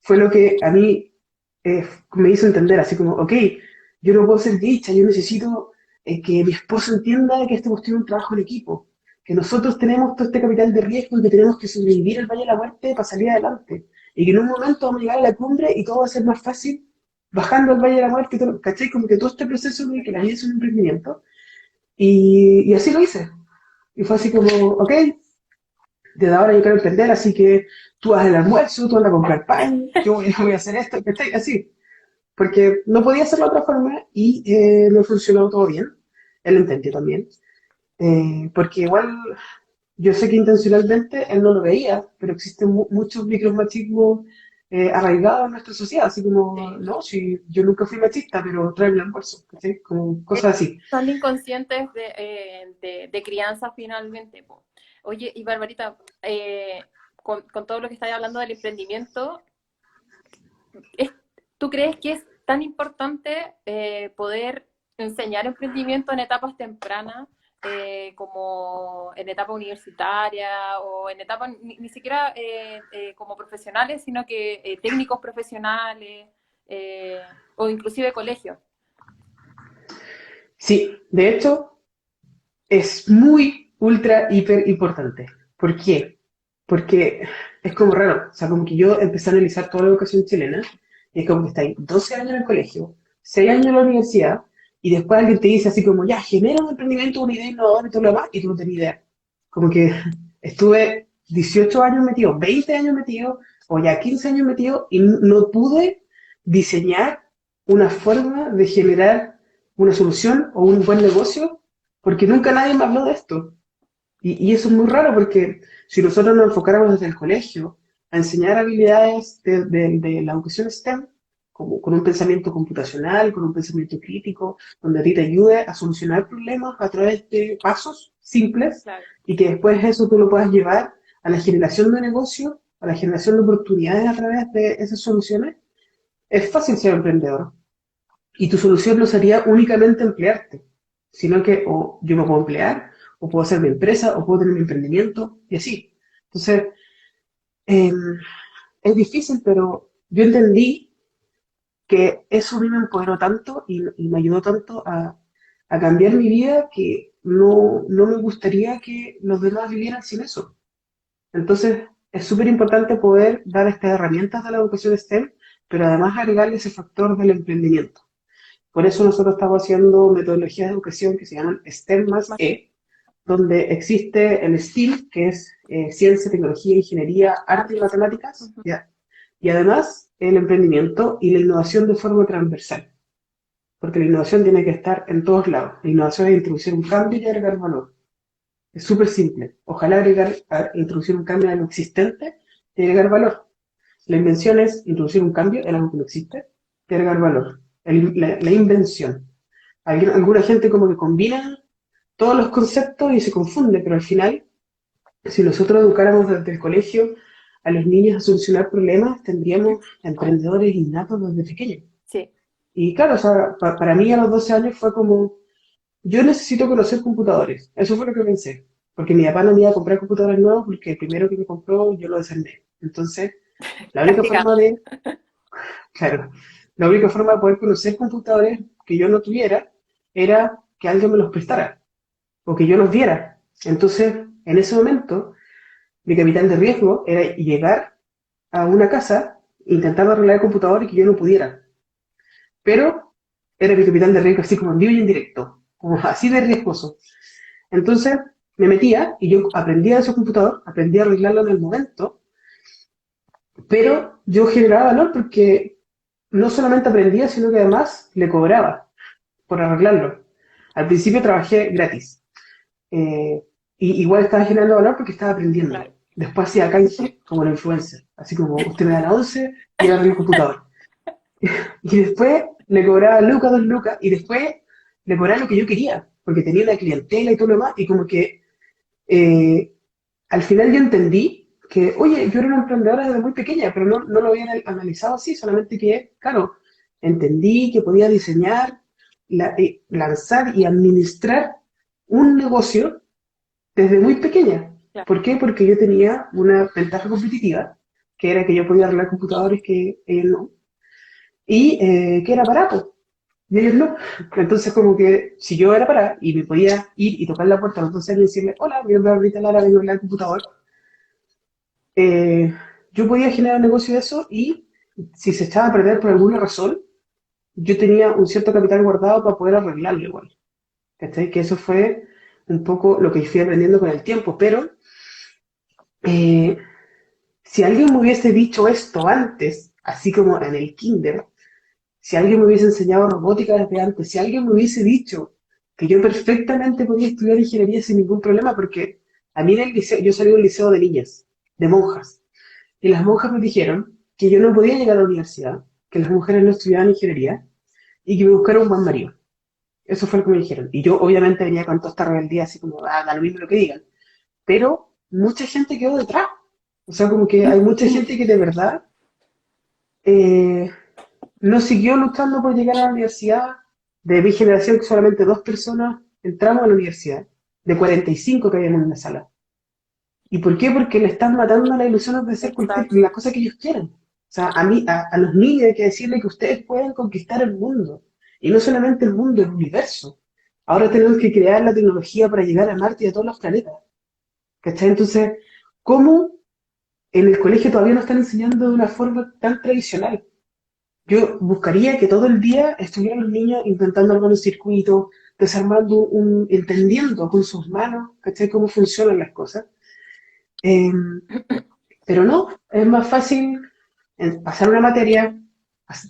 fue lo que a mí me hizo entender, así como, ok, yo no puedo ser dicha, yo necesito que mi esposo entienda que este cuestión es un trabajo en equipo, que nosotros tenemos todo este capital de riesgo y que tenemos que sobrevivir al Valle de la Muerte para salir adelante, y que en un momento vamos a llegar a la cumbre y todo va a ser más fácil bajando al Valle de la Muerte, y todo, ¿cachai? Como que todo este proceso de que la vida es un emprendimiento, y así lo hice, y fue así como, ok, desde ahora yo quiero emprender, así que tú haz el almuerzo, tú andas a comprar pan, yo voy a hacer esto, ¿cachai? Así, porque no podía hacerlo de otra forma y no funcionó todo bien. Él lo entendió también. Porque igual yo sé que intencionalmente él no lo veía, pero existen muchos micromachismos arraigados en nuestra sociedad, así como, Sí. no, si yo nunca fui machista, pero trae el almuerzo, ¿cachai? Como cosas así. Son inconscientes de crianza finalmente, po. Oye, y Barbarita, con todo lo que estáis hablando del emprendimiento, ¿es- ¿tú crees que es tan importante poder enseñar emprendimiento en etapas tempranas, como en etapa universitaria o en etapa ni siquiera como profesionales, sino que técnicos profesionales o inclusive colegios? Sí, de hecho, es muy, ultra, hiper importante. ¿Por qué? Porque es como raro. O sea, como que yo empecé a analizar toda la educación chilena y es como que estáis 12 años en el colegio, 6 años en la universidad y después alguien te dice así como, ya, genera un emprendimiento, una idea innovadora y todo lo demás y tú no tenías idea. Como que estuve 18 años metido, 20 años metido o ya 15 años metido y no pude diseñar una forma de generar una solución o un buen negocio porque nunca nadie me habló de esto. Y eso es muy raro porque si nosotros nos enfocáramos desde el colegio a enseñar habilidades de la educación STEM, como con un pensamiento computacional, con un pensamiento crítico, donde a ti te ayude a solucionar problemas a través de pasos simples Claro. y que después eso tú lo puedas llevar a la generación de negocio, a la generación de oportunidades a través de esas soluciones, es fácil ser emprendedor. Y tu solución no sería únicamente emplearte, sino que o yo me puedo emplear, o puedo hacer mi empresa, o puedo tener mi emprendimiento, y así. Entonces, eh, es difícil, pero yo entendí que eso a mí me empoderó tanto y me ayudó tanto a cambiar mi vida que no me gustaría que los demás vivieran sin eso. Entonces, es súper importante poder dar estas herramientas de la educación STEM, pero además agregarle ese factor del emprendimiento. Por eso nosotros estamos haciendo metodologías de educación que se llaman STEM más Más- E, donde existe el STEAM, que es ciencia, tecnología, ingeniería, arte y Artes. matemáticas, Ujú. ¿ya? Y además el emprendimiento y la innovación de forma transversal, porque la innovación tiene que estar en todos lados. La innovación es introducir un cambio y agregar valor. Es súper simple. Ojalá introducir un cambio en lo existente y agregar valor. La invención es introducir un cambio en algo que no existe y agregar valor. La invención. Alguna gente como que combina todos los conceptos y se confunde, pero al final, si nosotros educáramos desde el colegio a los niños a solucionar problemas, tendríamos emprendedores innatos desde pequeños. Sí, Y claro, o sea, para mí a los 12 años fue como, yo necesito conocer computadores. Eso fue lo que pensé. Porque mi papá no me iba a comprar computadores nuevos porque el primero que me compró yo lo desarmé. Entonces, la única forma castigando. de, claro, la única forma de poder conocer computadores que yo no tuviera era que alguien me los prestara o que yo los viera. Entonces, en ese momento, mi capital de riesgo era llegar a una casa, intentando arreglar el computador y que yo no pudiera. Pero era mi capital de riesgo así como en vivo y en directo, como así de riesgoso. Entonces, me metía y yo aprendía de ese computador, aprendía a arreglarlo en el momento, pero yo generaba valor porque no solamente aprendía, sino que además le cobraba por arreglarlo. Al principio trabajé gratis, y igual estaba generando valor porque estaba aprendiendo. Claro. Después hacía canje como la influencer, así como usted me da la 11 y yo arreglo el computador. Y después le cobraba lucas, 2 lucas, y después le cobraba lo que yo quería, porque tenía una clientela y todo lo demás, y como que eh, al final yo entendí que, oye, yo era una emprendedora desde muy pequeña, pero no lo había analizado así, solamente que, claro, entendí que podía diseñar, lanzar y administrar un negocio desde muy pequeña. Claro. ¿Por qué? Porque yo tenía una ventaja competitiva, que era que yo podía arreglar computadores que ellos no, y que era barato, y ellos no. Entonces, como que si yo era para y me podía ir y tocar la puerta a los 12 años y decirle, hola, mi nombre es Rita Lara, vengo a arreglar el computador, eh, yo podía generar un negocio de eso y si se echaba a perder por alguna razón, yo tenía un cierto capital guardado para poder arreglarlo igual. ¿Cachai? Que eso fue un poco lo que fui aprendiendo con el tiempo, pero eh, si alguien me hubiese dicho esto antes, así como en el kinder, si alguien me hubiese enseñado robótica desde antes, si alguien me hubiese dicho que yo perfectamente podía estudiar ingeniería sin ningún problema, porque a mí en el liceo, yo salí de un liceo de niñas, de monjas, y las monjas me dijeron que yo no podía llegar a la universidad, que las mujeres no estudiaban ingeniería, y que me buscara un buen marido. Eso fue lo que me dijeron. Y yo obviamente venía con toda esta rebeldía, así como, ah, da lo mismo lo que digan. Pero mucha gente quedó detrás. O sea, como que hay mucha gente que de verdad eh, no siguió luchando por llegar a la universidad. De mi generación, que solamente 2 personas entramos a la universidad, de 45 que habíamos en la sala. ¿Y por qué? Porque le están matando las ilusiones de ser cualquier, Exacto. la cosa que ellos quieren. O sea, a los niños hay que decirle que ustedes pueden conquistar el mundo. Y no solamente el mundo, el universo. Ahora tenemos que crear la tecnología para llegar a Marte y a todos los planetas. ¿Cachai? Entonces, ¿cómo en el colegio todavía no están enseñando de una forma tan tradicional? Yo buscaría que todo el día estuvieran los niños intentando armar un circuito, desarmando entendiendo con sus manos, ¿cachai? Cómo funcionan las cosas. Eh, pero no, es más fácil pasar una materia,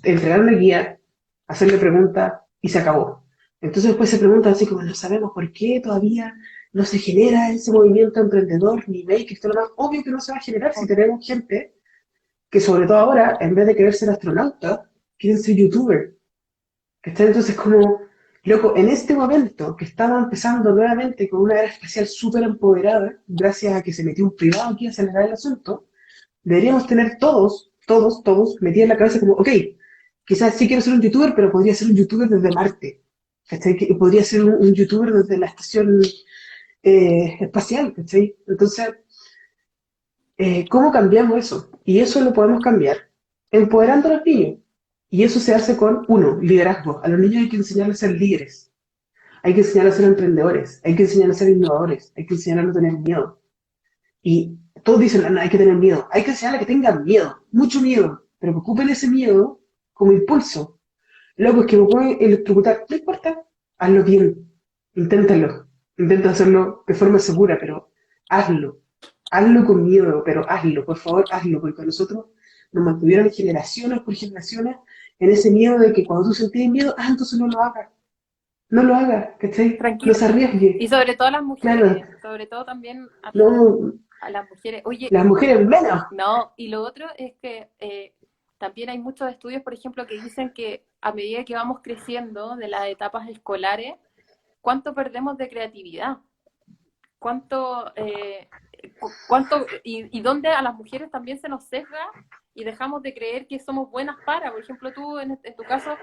entregar una guía, hacerle preguntas y se acabó. Entonces después se preguntan así como, no sabemos por qué todavía no se genera ese movimiento emprendedor, ni make, esto lo más obvio que no se va a generar si tenemos gente que sobre todo ahora, en vez de querer ser astronauta, quieren ser youtuber. Que está entonces como, loco, en este momento que estaba empezando nuevamente con una era espacial súper empoderada, gracias a que se metió un privado aquí a acelerar el asunto, deberíamos tener todos metidos en la cabeza como, ok, quizás sí quiero ser un youtuber, pero podría ser un youtuber desde Marte. ¿Cachai? Que podría ser un youtuber desde la estación espacial, ¿cachai? Entonces, ¿cómo cambiamos eso? Y eso lo podemos cambiar empoderando a los niños. Y eso se hace con, uno, liderazgo. A los niños hay que enseñarles a ser líderes, hay que enseñarles a ser emprendedores, hay que enseñarles a ser innovadores, hay que enseñarles a no tener miedo. Y todos dicen, "No, no, hay que tener miedo". Hay que enseñarle que tengan miedo, mucho miedo, pero que ocupen ese miedo como impulso. Luego es que me pueden electrocutar, no importa, hazlo bien, inténtalo, intenta hacerlo de forma segura, pero hazlo. Hazlo con miedo, pero hazlo, por favor, hazlo, porque nosotros nos mantuvieron generaciones por generaciones en ese miedo de que cuando tú sentías miedo, ah, entonces no lo hagas, no lo hagas, ¿cachai? No Tranquilo. se Y arriesgue, sobre todo las claro, mujeres, sobre todo también no, a las mujeres. Oye, las mujeres menos. no, y lo otro es que también hay muchos estudios, por ejemplo, que dicen que a medida que vamos creciendo de las etapas escolares, ¿cuánto perdemos de creatividad? ¿Cuánto, y dónde a las mujeres también se nos sesga y dejamos de creer que somos buenas para? Por ejemplo, tú en tu caso,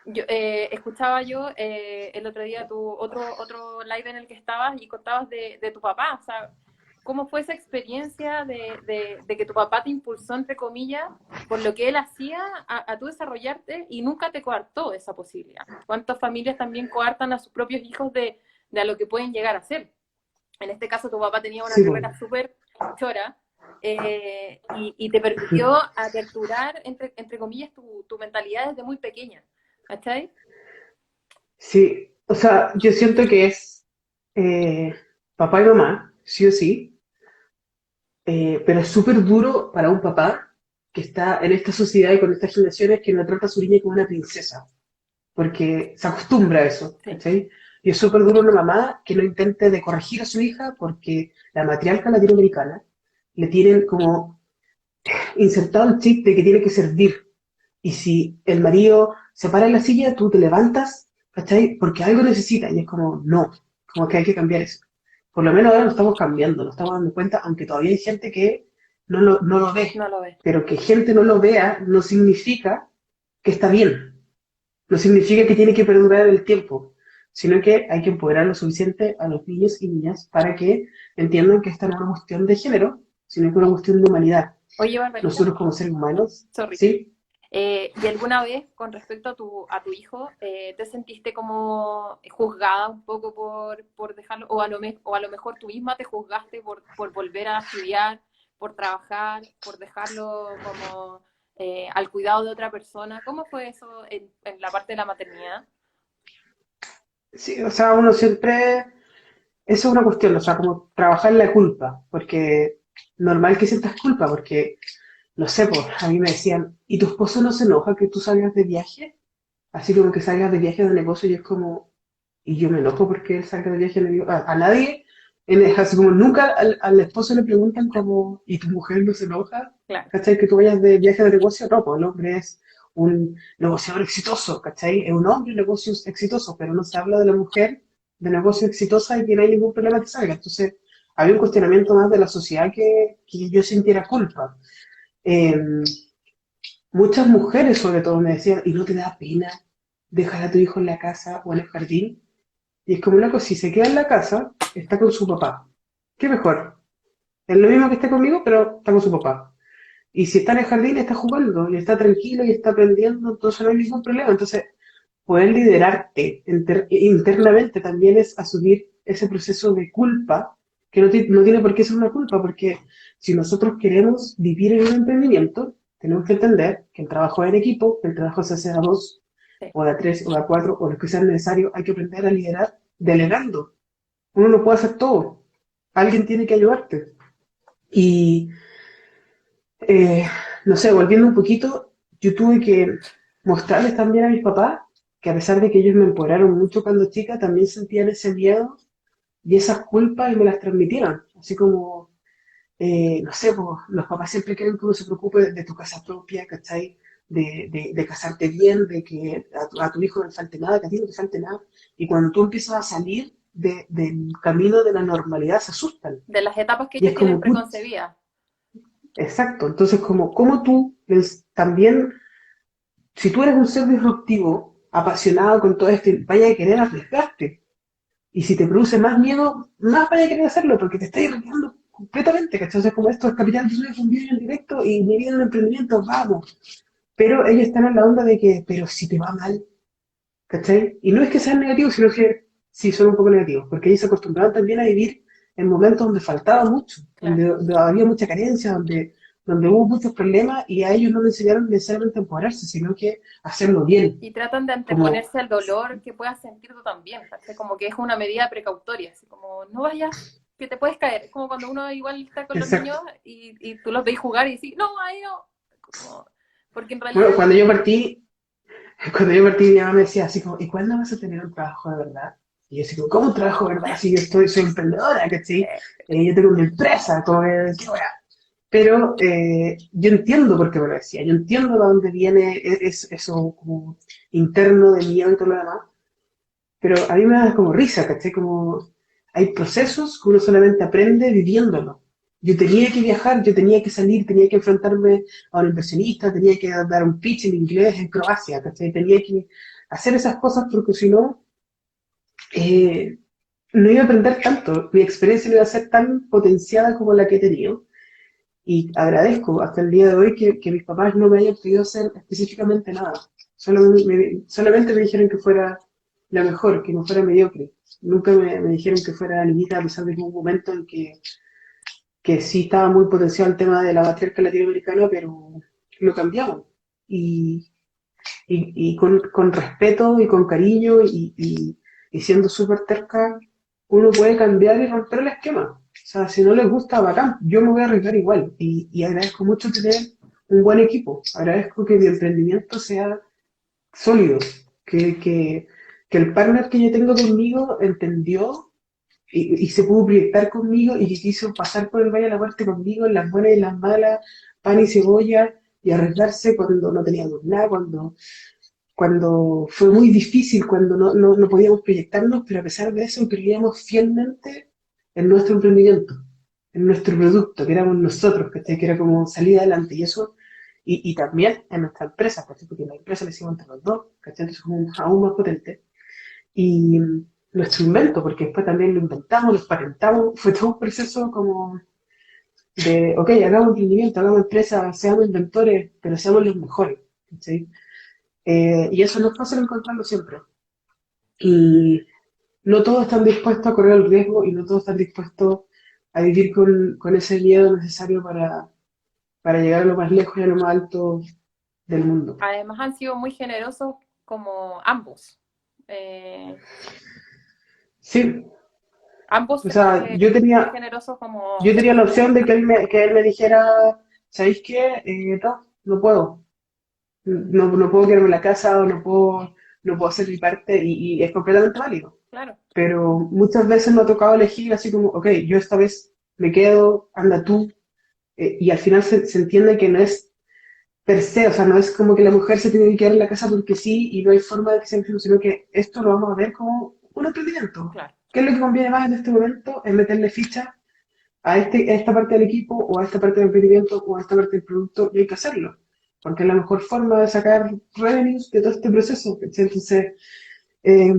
escuchaba yo el otro día tu otro live en el que estabas y contabas de tu papá, o sea, ¿cómo fue esa experiencia de que tu papá te impulsó, entre comillas, por lo que él hacía a tú desarrollarte y nunca te coartó esa posibilidad? ¿Cuántas familias también coartan a sus propios hijos de a lo que pueden llegar a ser? En este caso tu papá tenía una Sí, pues. carrera súper chora y te permitió aperturar, entre comillas, tu mentalidad desde muy pequeña. ¿Cachai? Sí, o sea, yo siento que es eh, papá y mamá, sí o sí, pero es súper duro para un papá que está en esta sociedad y con estas generaciones que no trata a su niña como una princesa, porque se acostumbra a eso, Sí. ¿cachai? Y es súper duro una mamá que no intente de corregir a su hija porque la matriarca latinoamericana le tienen como insertado el chip de que tiene que servir. Y si el marido se para en la silla, tú te levantas, ¿cachai? Porque algo necesita. Y es como, no, como que hay que cambiar eso. Por lo menos ahora lo estamos cambiando, lo estamos dando cuenta, aunque todavía hay gente que no lo ve. No lo ves. Pero que gente no lo vea no significa que está bien. No significa que tiene que perdurar el tiempo. sino que hay que empoderar lo suficiente a los niños y niñas para que entiendan que esta no es una cuestión de género, sino que es una cuestión de humanidad. Oye, Barbarita, Nosotros como seres humanos, sorry. ¿sí? ¿Y alguna vez con respecto a tu hijo, te sentiste como juzgada un poco por dejarlo, o a lo mejor tú misma te juzgaste por volver a estudiar, por trabajar, por dejarlo como al cuidado de otra persona? ¿Cómo fue eso en la parte de la maternidad? Sí, o sea, uno siempre, eso es una cuestión, o sea, como trabajar la culpa, porque normal que sientas culpa, porque, no sé, pues, a mí me decían, ¿y tu esposo no se enoja que tú salgas de viaje? Así como que salgas de viaje de negocio y es como, y yo me enojo porque él salga de viaje, le digo, a nadie, así como nunca al esposo le preguntan como, ¿y tu mujer no se enoja? Claro, ¿Cachai? Que tú vayas de viaje de negocio, no, pues el hombre es un negociador exitoso, ¿cachai? Es un hombre de negocios exitoso, pero no se habla de la mujer de negocio exitosa y que no hay ningún problema que salga. Entonces, había un cuestionamiento más de la sociedad que yo sintiera culpa. Eh, Muchas mujeres, sobre todo, me decían, ¿y no te da pena dejar a tu hijo en la casa o en el jardín? Y es como, loco, si se queda en la casa, está con su papá. ¿Qué mejor? Es lo mismo que esté conmigo, pero está con su papá. Y si está en el jardín, está jugando y está tranquilo y está aprendiendo, entonces no hay ningún problema. Entonces, poder liderarte internamente también es asumir ese proceso de culpa, que no tiene por qué ser una culpa, porque si nosotros queremos vivir en un emprendimiento, tenemos que entender que el trabajo es en equipo, que el trabajo se hace a dos, sí. o a tres, o a cuatro, o lo que sea necesario, hay que aprender a liderar delegando. Uno no puede hacer todo, alguien tiene que ayudarte. Y eh, no sé, volviendo un poquito, yo tuve que mostrarles también a mis papás que a pesar de que ellos me empoderaron mucho cuando chica, también sentían ese miedo y esas culpas y me las transmitieron. Así como, no sé, pues, los papás siempre quieren que uno se preocupe de tu casa propia, ¿cachai? De casarte bien, de que a tu hijo no le falte nada, que a ti no te falte nada. Y cuando tú empiezas a salir del camino de la normalidad, se asustan. De las etapas que Y ellos es tienen como, preconcebidas. exacto. Entonces, como tú también, si tú eres un ser disruptivo, apasionado con todo esto, vaya a querer arriesgarte. Y si te produce más miedo, más vaya a querer hacerlo, porque te estás arriesgando completamente, ¿cachai? Entonces, como esto es Capitán Disney, es un video en directo y mi vida en emprendimiento, vamos. Pero ellos están en la onda de que, pero si te va mal, ¿cachai? Y no es que sean negativos, sino que sí, son un poco negativos, porque ellos se acostumbraban también a vivir en momentos donde faltaba mucho, Claro. donde había mucha carencia, donde hubo muchos problemas y a ellos no les enseñaron necesariamente a empoderarse, sino que a hacerlo bien. Y tratan de Como, anteponerse al dolor que puedas sentir tú también, ¿cachai? Como que es una medida precautoria, así como no vayas, que te puedes caer. Es como cuando uno igual está con los exacto. niños y tú los veis jugar y decís, no, ahí no. Como, porque en Bueno, realidad, cuando yo partí, mi mamá me decía así como, ¿y cuándo vas a tener un trabajo de verdad? Y yo así como, ¿cómo un trabajo de verdad? Si yo soy emprendedora, ¿cachai? eh, Yo tengo una empresa, como que, qué wea. Pero yo entiendo por qué me lo decía, yo entiendo de dónde viene eso como interno de miedo y todo lo demás, pero a mí me da como risa, ¿cachai? Como hay procesos que uno solamente aprende viviéndolo. Yo tenía que viajar, yo tenía que salir, tenía que enfrentarme a un inversionista, tenía que dar un pitch en inglés en Croacia, ¿cachai? Tenía que hacer esas cosas porque si no, eh, no iba a aprender tanto, mi experiencia no iba a ser tan potenciada como la que he tenido. Y agradezco hasta el día de hoy que mis papás no me hayan pedido hacer específicamente nada. Solamente me dijeron que fuera la mejor, que no fuera mediocre. Nunca me dijeron que fuera niñita, a pesar de que hubo un momento en que sí estaba muy potenciado el tema de la matriarca latinoamericana, pero lo cambiamos. Y, y con respeto y con cariño y siendo súper terca, uno puede cambiar y romper el esquema. O sea, si no les gusta, bacán, yo me voy a arriesgar igual. Y agradezco mucho tener un buen equipo. Agradezco que mi emprendimiento sea sólido, que el partner que yo tengo conmigo entendió y se pudo proyectar conmigo y que quiso pasar por el Valle de la Muerte conmigo en las buenas y en las malas, pan y cebolla, y arriesgarse cuando no teníamos nada, cuando fue muy difícil, cuando no podíamos proyectarnos, pero a pesar de eso creíamos fielmente en nuestro emprendimiento, en nuestro producto, que éramos nosotros, ¿cachai? Que era como salir adelante. Y eso, y también en nuestra empresa, ¿cachai? Porque la empresa la hicimos entre los dos, ¿cachai? Entonces fue aún más potente. y nuestro invento, porque después también lo inventamos, lo patentamos, fue todo un proceso como de, ok, hagamos emprendimiento, hagamos empresa, seamos inventores, pero seamos los mejores, ¿sí? Y eso no es fácil encontrarlo siempre. Y no todos están dispuestos a correr el riesgo y no todos están dispuestos a vivir con ese miedo necesario para llegar a lo más lejos y a lo más alto del mundo. Además han sido muy generosos como ambos. Eh, Sí, ambos o sea, muy generosos como yo tenía la opción de que él me dijera, ¿sabéis qué? No, no puedo. No puedo quedarme en la casa o no puedo hacer mi parte y es completamente válido. claro, Pero muchas veces me ha tocado elegir así como, ok, yo esta vez me quedo, anda tú, y al final se entiende que no es per se, o sea, no es como que la mujer se tiene que quedar en la casa porque sí y no hay forma de que sea incluso, sino que esto lo vamos a ver como un emprendimiento. claro. ¿Qué es lo que conviene más en este momento? Es meterle ficha a esta parte del equipo o a esta parte del emprendimiento o a esta parte del producto y hay que hacerlo, porque es la mejor forma de sacar revenues de todo este proceso. ¿Cachai? Entonces, eh,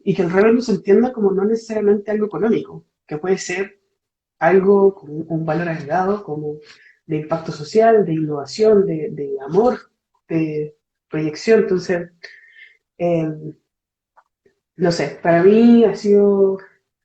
y que el revenue se entienda como no necesariamente algo económico, que puede ser algo con un valor agregado, como de impacto social, de innovación, de amor, de proyección. Entonces, eh, no sé, para mí ha sido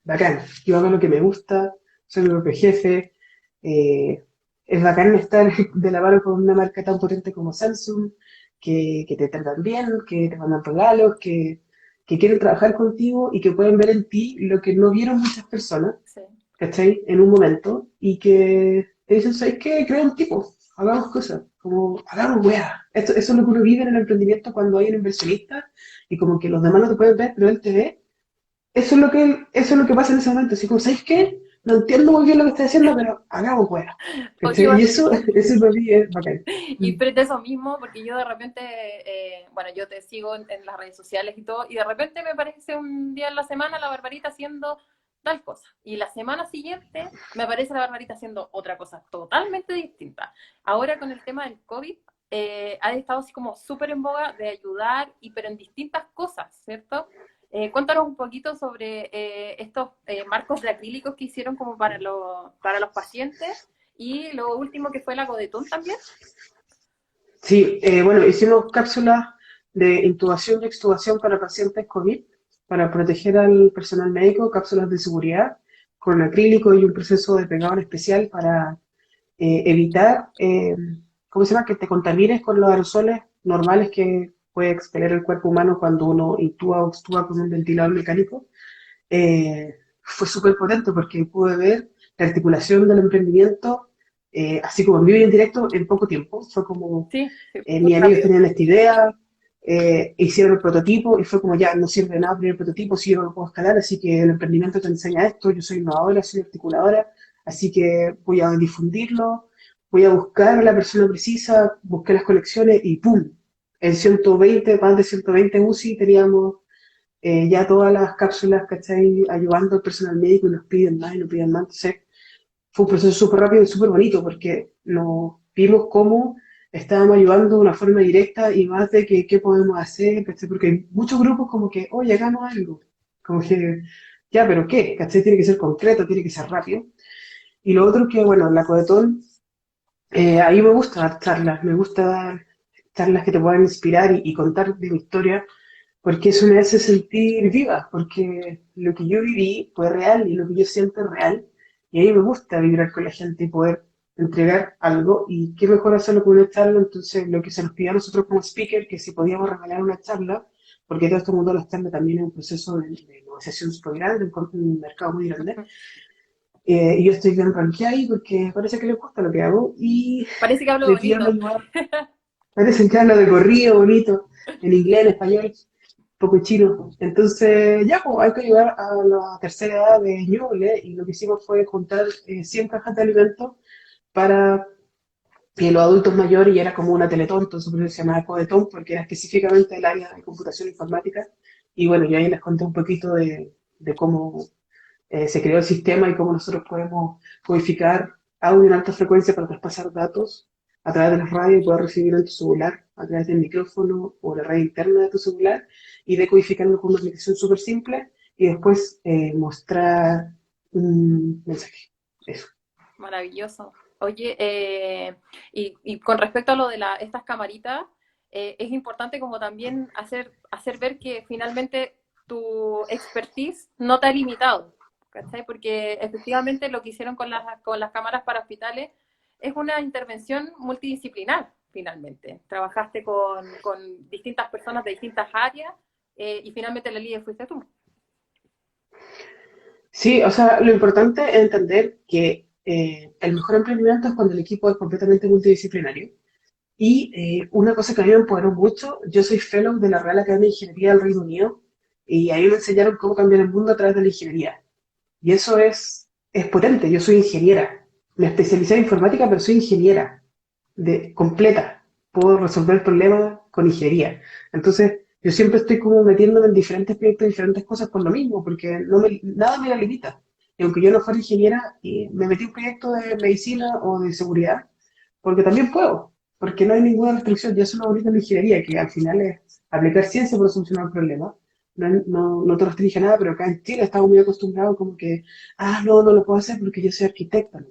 bacán. Yo hago lo que me gusta, soy mi propio jefe. Es bacán estar de la mano con una marca tan potente como Samsung, que te tratan bien, que te mandan regalos, que quieren trabajar contigo y que pueden ver en ti lo que no vieron muchas personas, Sí. ¿cachai? En un momento y que te dicen, ¿sabes qué? Crea un tipo, hagamos cosas, como hagamos weá. Eso es lo que uno vive en el emprendimiento cuando hay un inversionista y como que los demás no te pueden ver, pero él te ve. Eso es lo que pasa en ese momento. Así como, ¿sabes qué? No entiendo muy bien lo que estás haciendo, pero hagamos weá. ¿Cachai? Y eso para mí es bacán. Y frente a eso mismo, porque yo de repente, bueno, yo te sigo en las redes sociales y todo, y de repente me aparece un día en la semana la Barbarita haciendo tal cosa, y la semana siguiente me aparece la Barbarita haciendo otra cosa totalmente distinta. Ahora con el tema del COVID, ha estado así como súper en boga de ayudar, y pero en distintas cosas, ¿cierto? Cuéntanos un poquito sobre estos marcos de acrílicos que hicieron como para los pacientes, y lo último que fue la Codetón también. Sí, bueno, hicimos cápsulas de intubación y extubación para pacientes COVID, para proteger al personal médico, cápsulas de seguridad con acrílico y un proceso de pegado en especial para evitar, ¿cómo se llama?, que te contamines con los aerosoles normales que puede expeler el cuerpo humano cuando uno intuba o extuba con un ventilador mecánico. Fue súper potente porque pude ver la articulación del emprendimiento, así como en vivo y en directo, en poco tiempo. Fue como, Sí, sí, muy mis amigos rápido. tenían esta idea, hicieron el prototipo y fue como ya, no sirve de nada el prototipo si yo no lo puedo escalar, así que el emprendimiento te enseña esto, yo soy innovadora, soy articuladora, así que voy a difundirlo, voy a buscar a la persona precisa, busqué las conexiones y ¡pum! En 120, más de 120 UCI teníamos ya todas las cápsulas, ¿cachai? Ayudando al personal médico y nos piden más y nos piden más. Entonces, fue un proceso súper rápido y súper bonito porque nos vimos cómo estábamos ayudando de una forma directa y más de que qué podemos hacer, ¿cachai? Porque hay muchos grupos como que, oye, hagamos algo. Como que, ya, pero ¿qué? ¿Cachai? Tiene que ser concreto, tiene que ser rápido. Y lo otro que, bueno, la Codetón, ahí me gusta dar charlas, me gusta dar charlas que te puedan inspirar y contar de mi historia porque eso me hace sentir viva, porque lo que yo viví fue real y lo que yo siento es real. Y a mí me gusta vibrar con la gente y poder entregar algo. Y qué mejor hacerlo con una charla. Entonces, lo que se nos pidió a nosotros como speaker, que si podíamos regalar una charla, porque todo este mundo de las charlas también es un proceso de negociación súper grande, un mercado muy grande. Y yo estoy bien rankeada ahí porque parece que les gusta lo que hago y Parece que hablo me pidieron bonito. ayudar. Parece que hablo de corrido bonito, en inglés, en español poco chino. Entonces, ya, pues, hay que ayudar a la tercera edad de Ñuble y lo que hicimos fue juntar 100 cajas de alimentos para los adultos mayores y era como una teletón, entonces por eso se llamaba Codetón porque era específicamente el área de computación informática. Y bueno, yo ahí les conté un poquito de cómo se creó el sistema y cómo nosotros podemos codificar audio en alta frecuencia para traspasar datos a través de las radios y poder recibir en tu celular, a través del micrófono o la radio interna de tu celular, y decodificarlo con una aplicación súper simple y después mostrar un mensaje. Eso. Maravilloso. Oye, y con respecto a lo de estas camaritas, es importante como también hacer ver que finalmente tu expertise no te ha limitado, ¿cachai? Porque efectivamente lo que hicieron con las cámaras para hospitales es una intervención multidisciplinar, finalmente. Trabajaste con distintas personas de distintas áreas y finalmente la líder fuiste tú. Sí, o sea, lo importante es entender que el mejor emprendimiento es cuando el equipo es completamente multidisciplinario. Y una cosa que a mí me empoderó mucho, yo soy fellow de la Real Academia de Ingeniería del Reino Unido y ahí me enseñaron cómo cambiar el mundo a través de la ingeniería. Y eso es potente, yo soy ingeniera. Me especialicé en informática, pero soy ingeniera completa. Puedo resolver problemas con ingeniería. Entonces, yo siempre estoy como metiéndome en diferentes proyectos, diferentes cosas por lo mismo, porque nada me la limita. Y aunque yo no fuera ingeniera, me metí en un proyecto de medicina o de seguridad, porque también puedo, porque no hay ninguna restricción. Y eso es lo bonito de la ingeniería, que al final es aplicar ciencia para solucionar problemas. No te restringe nada, pero acá en Chile estamos muy acostumbrados como que, no lo puedo hacer porque yo soy arquitecta. ¿No?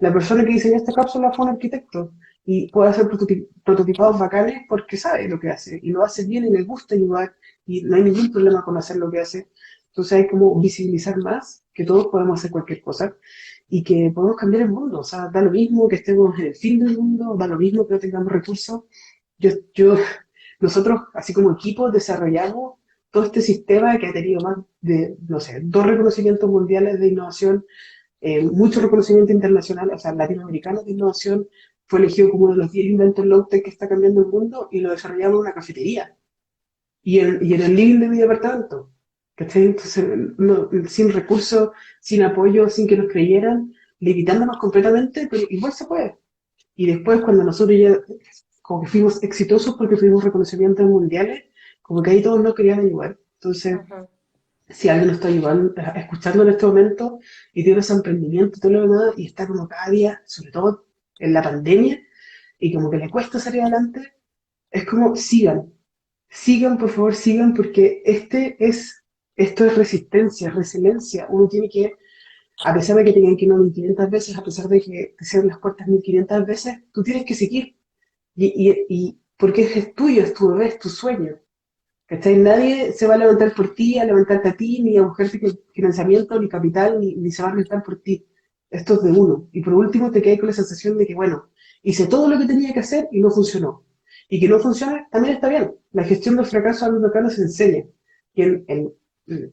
La persona que diseñó esta cápsula fue un arquitecto y puede hacer prototipados bacanes porque sabe lo que hace y lo hace bien y le gusta ayudar y no hay ningún problema con hacer lo que hace. Entonces hay como visibilizar más que todos podemos hacer cualquier cosa y que podemos cambiar el mundo. O sea, da lo mismo que estemos en el fin del mundo, da lo mismo que no tengamos recursos. Yo, nosotros, así como equipo, desarrollamos todo este sistema que ha tenido más de, no sé, 2 reconocimientos mundiales de innovación, mucho reconocimiento internacional, o sea, latinoamericano de innovación, fue elegido como uno de los 10 inventos low-tech que está cambiando el mundo y lo desarrollamos en una cafetería y en el living de mi departamento. ¿Cachai? Entonces, sin recursos, sin apoyo, sin que nos creyeran, limitándonos completamente, pero igual se puede. Y después, cuando nosotros ya como que fuimos exitosos porque tuvimos reconocimientos mundiales, como que ahí todos nos querían ayudar. Entonces, Ujú. si alguien nos está ayudando, escuchando en este momento y tiene ese emprendimiento y todo lo demás, y está como cada día, sobre todo en la pandemia, y como que le cuesta salir adelante, es como sigan, por favor, sigan, porque esto es resistencia, es resiliencia. Uno tiene que, a pesar de que tengan que ir 1500 veces, a pesar de que te cierren las puertas 1500 veces, tú tienes que seguir. Y porque es tuyo, es tu bebé, es tu sueño. ¿Cachai? Nadie se va a levantar por ti, a levantarte a ti, ni a buscarte financiamiento, ni capital, ni se va a arriesgar por ti. Esto es de uno. Y por último te quedas con la sensación de que, bueno, hice todo lo que tenía que hacer y no funcionó. Y que no funciona también está bien. La gestión del fracaso a los locales se enseña. Y en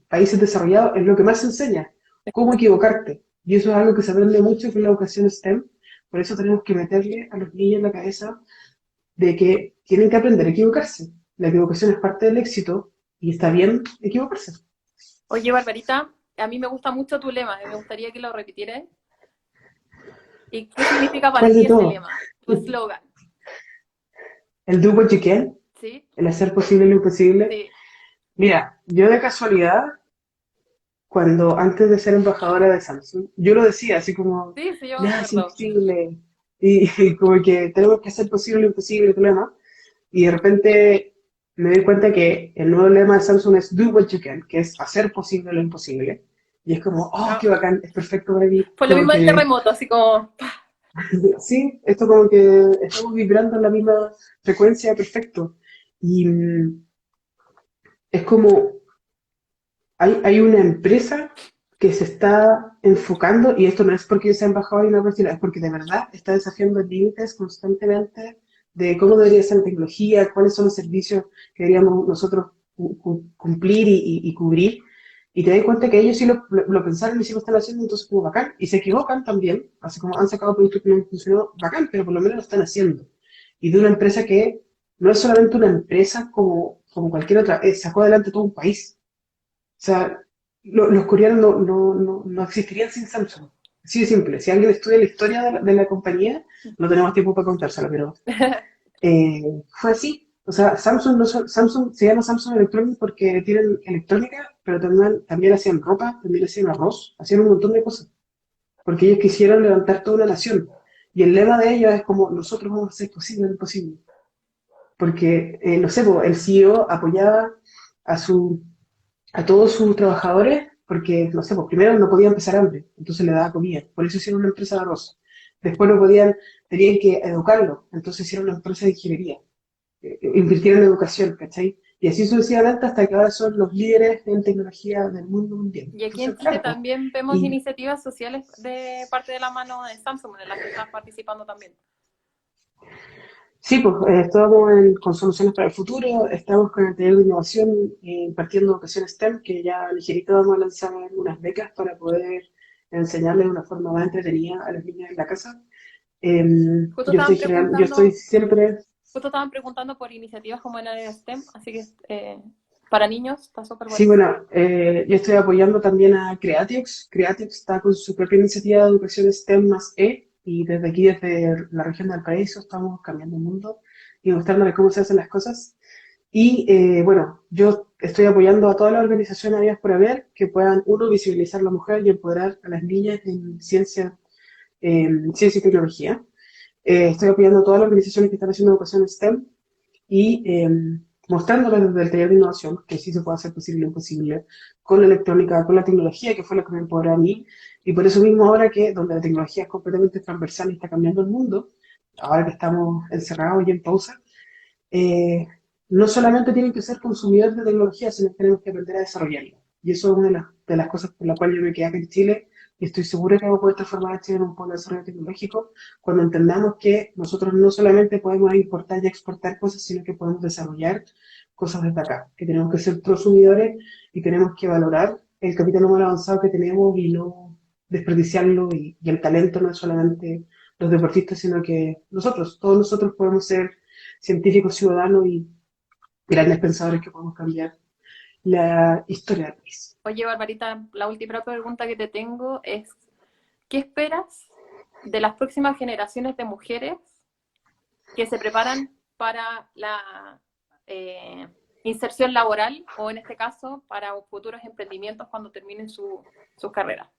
países desarrollados es lo que más se enseña. Cómo equivocarte. Y eso es algo que se aprende mucho con la educación STEM. Por eso tenemos que meterle a los niños en la cabeza de que tienen que aprender a equivocarse. La equivocación es parte del éxito y está bien equivocarse. Oye, Barbarita, a mí me gusta mucho tu lema, y me gustaría que lo repitieras. ¿Y qué significa para ¿Cuál de ti ese todo? lema, tu eslogan? El do what you can, ¿Sí? el hacer posible lo imposible. Sí, Mira, yo de casualidad, cuando antes de ser embajadora de Samsung, yo lo decía así como, sí, sí, yo me nada es acuerdo. imposible. Y como que tenemos que hacer posible lo imposible, el problema. Y de repente me doy cuenta que el nuevo lema de Samsung es do what you can, que es hacer posible lo imposible. Y es como, oh, No, qué bacán, es perfecto para mí. fue lo Como mismo del que terremoto, así como, sí, esto como que estamos vibrando en la misma frecuencia, perfecto. Y es como, hay una empresa que se está enfocando, y esto no es porque yo sea embajador y una persona, es porque de verdad está desafiando límites constantemente de cómo debería ser la tecnología, cuáles son los servicios que deberíamos nosotros cumplir y cubrir. Y te das cuenta que ellos sí lo pensaron y sí lo están haciendo, entonces como bacán. Y se equivocan también, así como han sacado productos que no han funcionado, bacán, pero por lo menos lo están haciendo. Y de una empresa que no es solamente una empresa como cualquier otra, sacó adelante todo un país. O sea, los coreanos no existirían sin Samsung. Así de simple. Si alguien estudia la historia de la compañía, no tenemos tiempo para contársela, pero fue así. O sea, Samsung, Samsung se llama Samsung Electronics porque tienen electrónica, pero también hacían ropa, también hacían arroz, hacían un montón de cosas. Porque ellos quisieron levantar toda una nación. Y el lema de ellos es como, nosotros vamos a hacer posible lo imposible. Porque, no sé, po, el CEO apoyaba a, su, a todos sus trabajadores porque, no sé, pues primero no podían empezar hambre, entonces le daba comida. Por eso hicieron una empresa de arroz. Después no podían, tenían que educarlo, entonces hicieron una empresa de ingeniería. Invirtieron en educación, ¿cachai? Y así sucesivamente hasta que ahora son los líderes en tecnología del mundo mundial. Y aquí en Entonces, Chile claro, pues, también vemos y iniciativas sociales de parte de la mano de Samsung, en las que estás participando también. sí, pues estamos con soluciones para el futuro, estamos con el taller de innovación impartiendo educación STEM, que ya ligerito vamos a lanzar unas becas para poder enseñarles de una forma más entretenida a las niñas en la casa. Justo estaban Yo estoy preguntando, siempre, justo estaban preguntando por iniciativas como en el área de STEM, así que para niños está súper sí, bueno. bueno, yo estoy apoyando también a Creatix. Creatix está con su propia iniciativa de educación STEM más E, y desde aquí, desde la región del país, estamos cambiando el mundo y mostrándoles cómo se hacen las cosas. Y bueno, yo estoy apoyando a todas las organizaciones habidas por haber que puedan, uno, visibilizar a la mujer y empoderar a las niñas en ciencia y tecnología. Estoy apoyando a todas las organizaciones que están haciendo educación STEM y mostrándoles desde el taller de innovación que sí se puede hacer posible lo imposible con la electrónica, con la tecnología, que fue lo que me empoderó a mí. Y por eso mismo ahora que, donde la tecnología es completamente transversal y está cambiando el mundo, ahora que estamos encerrados y en pausa, eh, no solamente tienen que ser consumidores de tecnología, sino que tenemos que aprender a desarrollarla. Y eso es una de las cosas por la cual yo me quedé acá en Chile y estoy segura que vamos a poder transformar a Chile en un polo de desarrollo tecnológico cuando entendamos que nosotros no solamente podemos importar y exportar cosas, sino que podemos desarrollar cosas desde acá, que tenemos que ser consumidores y tenemos que valorar el capital humano avanzado que tenemos y no desperdiciarlo y el talento no es solamente los deportistas, sino que nosotros, todos nosotros podemos ser científicos ciudadanos y grandes pensadores que podemos cambiar la historia del país. Oye, Barbarita, la última pregunta que te tengo es, ¿qué esperas de las próximas generaciones de mujeres que se preparan para la eh, inserción laboral o en este caso para futuros emprendimientos cuando terminen sus carreras?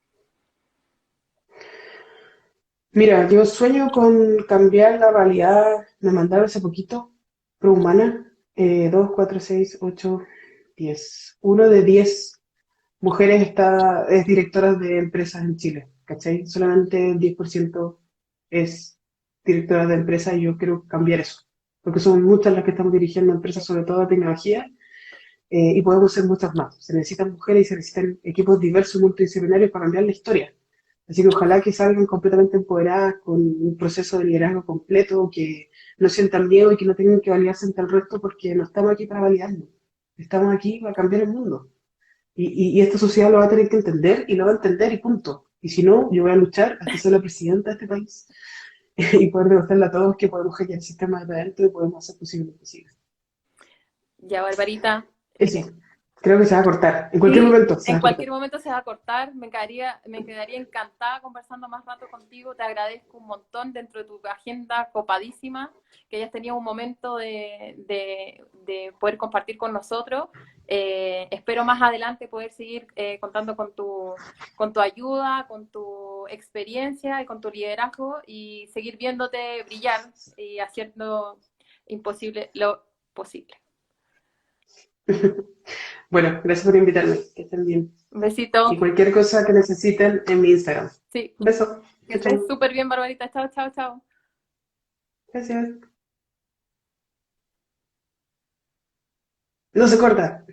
Mira, yo sueño con cambiar la realidad. Me mandaron hace poquito, ProHumana, 2, 4, 6, 8, 10. Uno de 10 mujeres es directora de empresas en Chile, ¿cachai? Solamente el 10% es directora de empresas y yo quiero cambiar eso, porque son muchas las que estamos dirigiendo empresas, sobre todo de tecnología, y podemos ser muchas más. Se necesitan mujeres y se necesitan equipos diversos y multidisciplinarios para cambiar la historia. Así que ojalá que salgan completamente empoderadas con un proceso de liderazgo completo, que no sientan miedo y que no tengan que validarse ante el resto porque no estamos aquí para validarnos. Estamos aquí para cambiar el mundo. Y esta sociedad lo va a tener que entender y lo va a entender y punto. Y si no, yo voy a luchar hasta ser la presidenta de este país y poder demostrarle a todos que podemos hackear el sistema de adentro y podemos hacer posible lo posible. Ya, Barbarita, Eso, creo que se va a cortar. En cualquier sí, momento se en va a cortar. cualquier momento se va a cortar. Me quedaría encantada conversando más rato contigo. Te agradezco un montón dentro de tu agenda copadísima que hayas tenido un momento de poder compartir con nosotros. Espero más adelante poder seguir contando con tu ayuda, con tu experiencia y con tu liderazgo y seguir viéndote brillar y haciendo imposible lo posible. Bueno, gracias por invitarme. Que estén bien. Un besito. Y cualquier cosa que necesiten en mi Instagram. Sí. Un beso. Que Chao, estés chao. súper bien, Barbarita. Chao, chao, chao. Gracias. No se corta.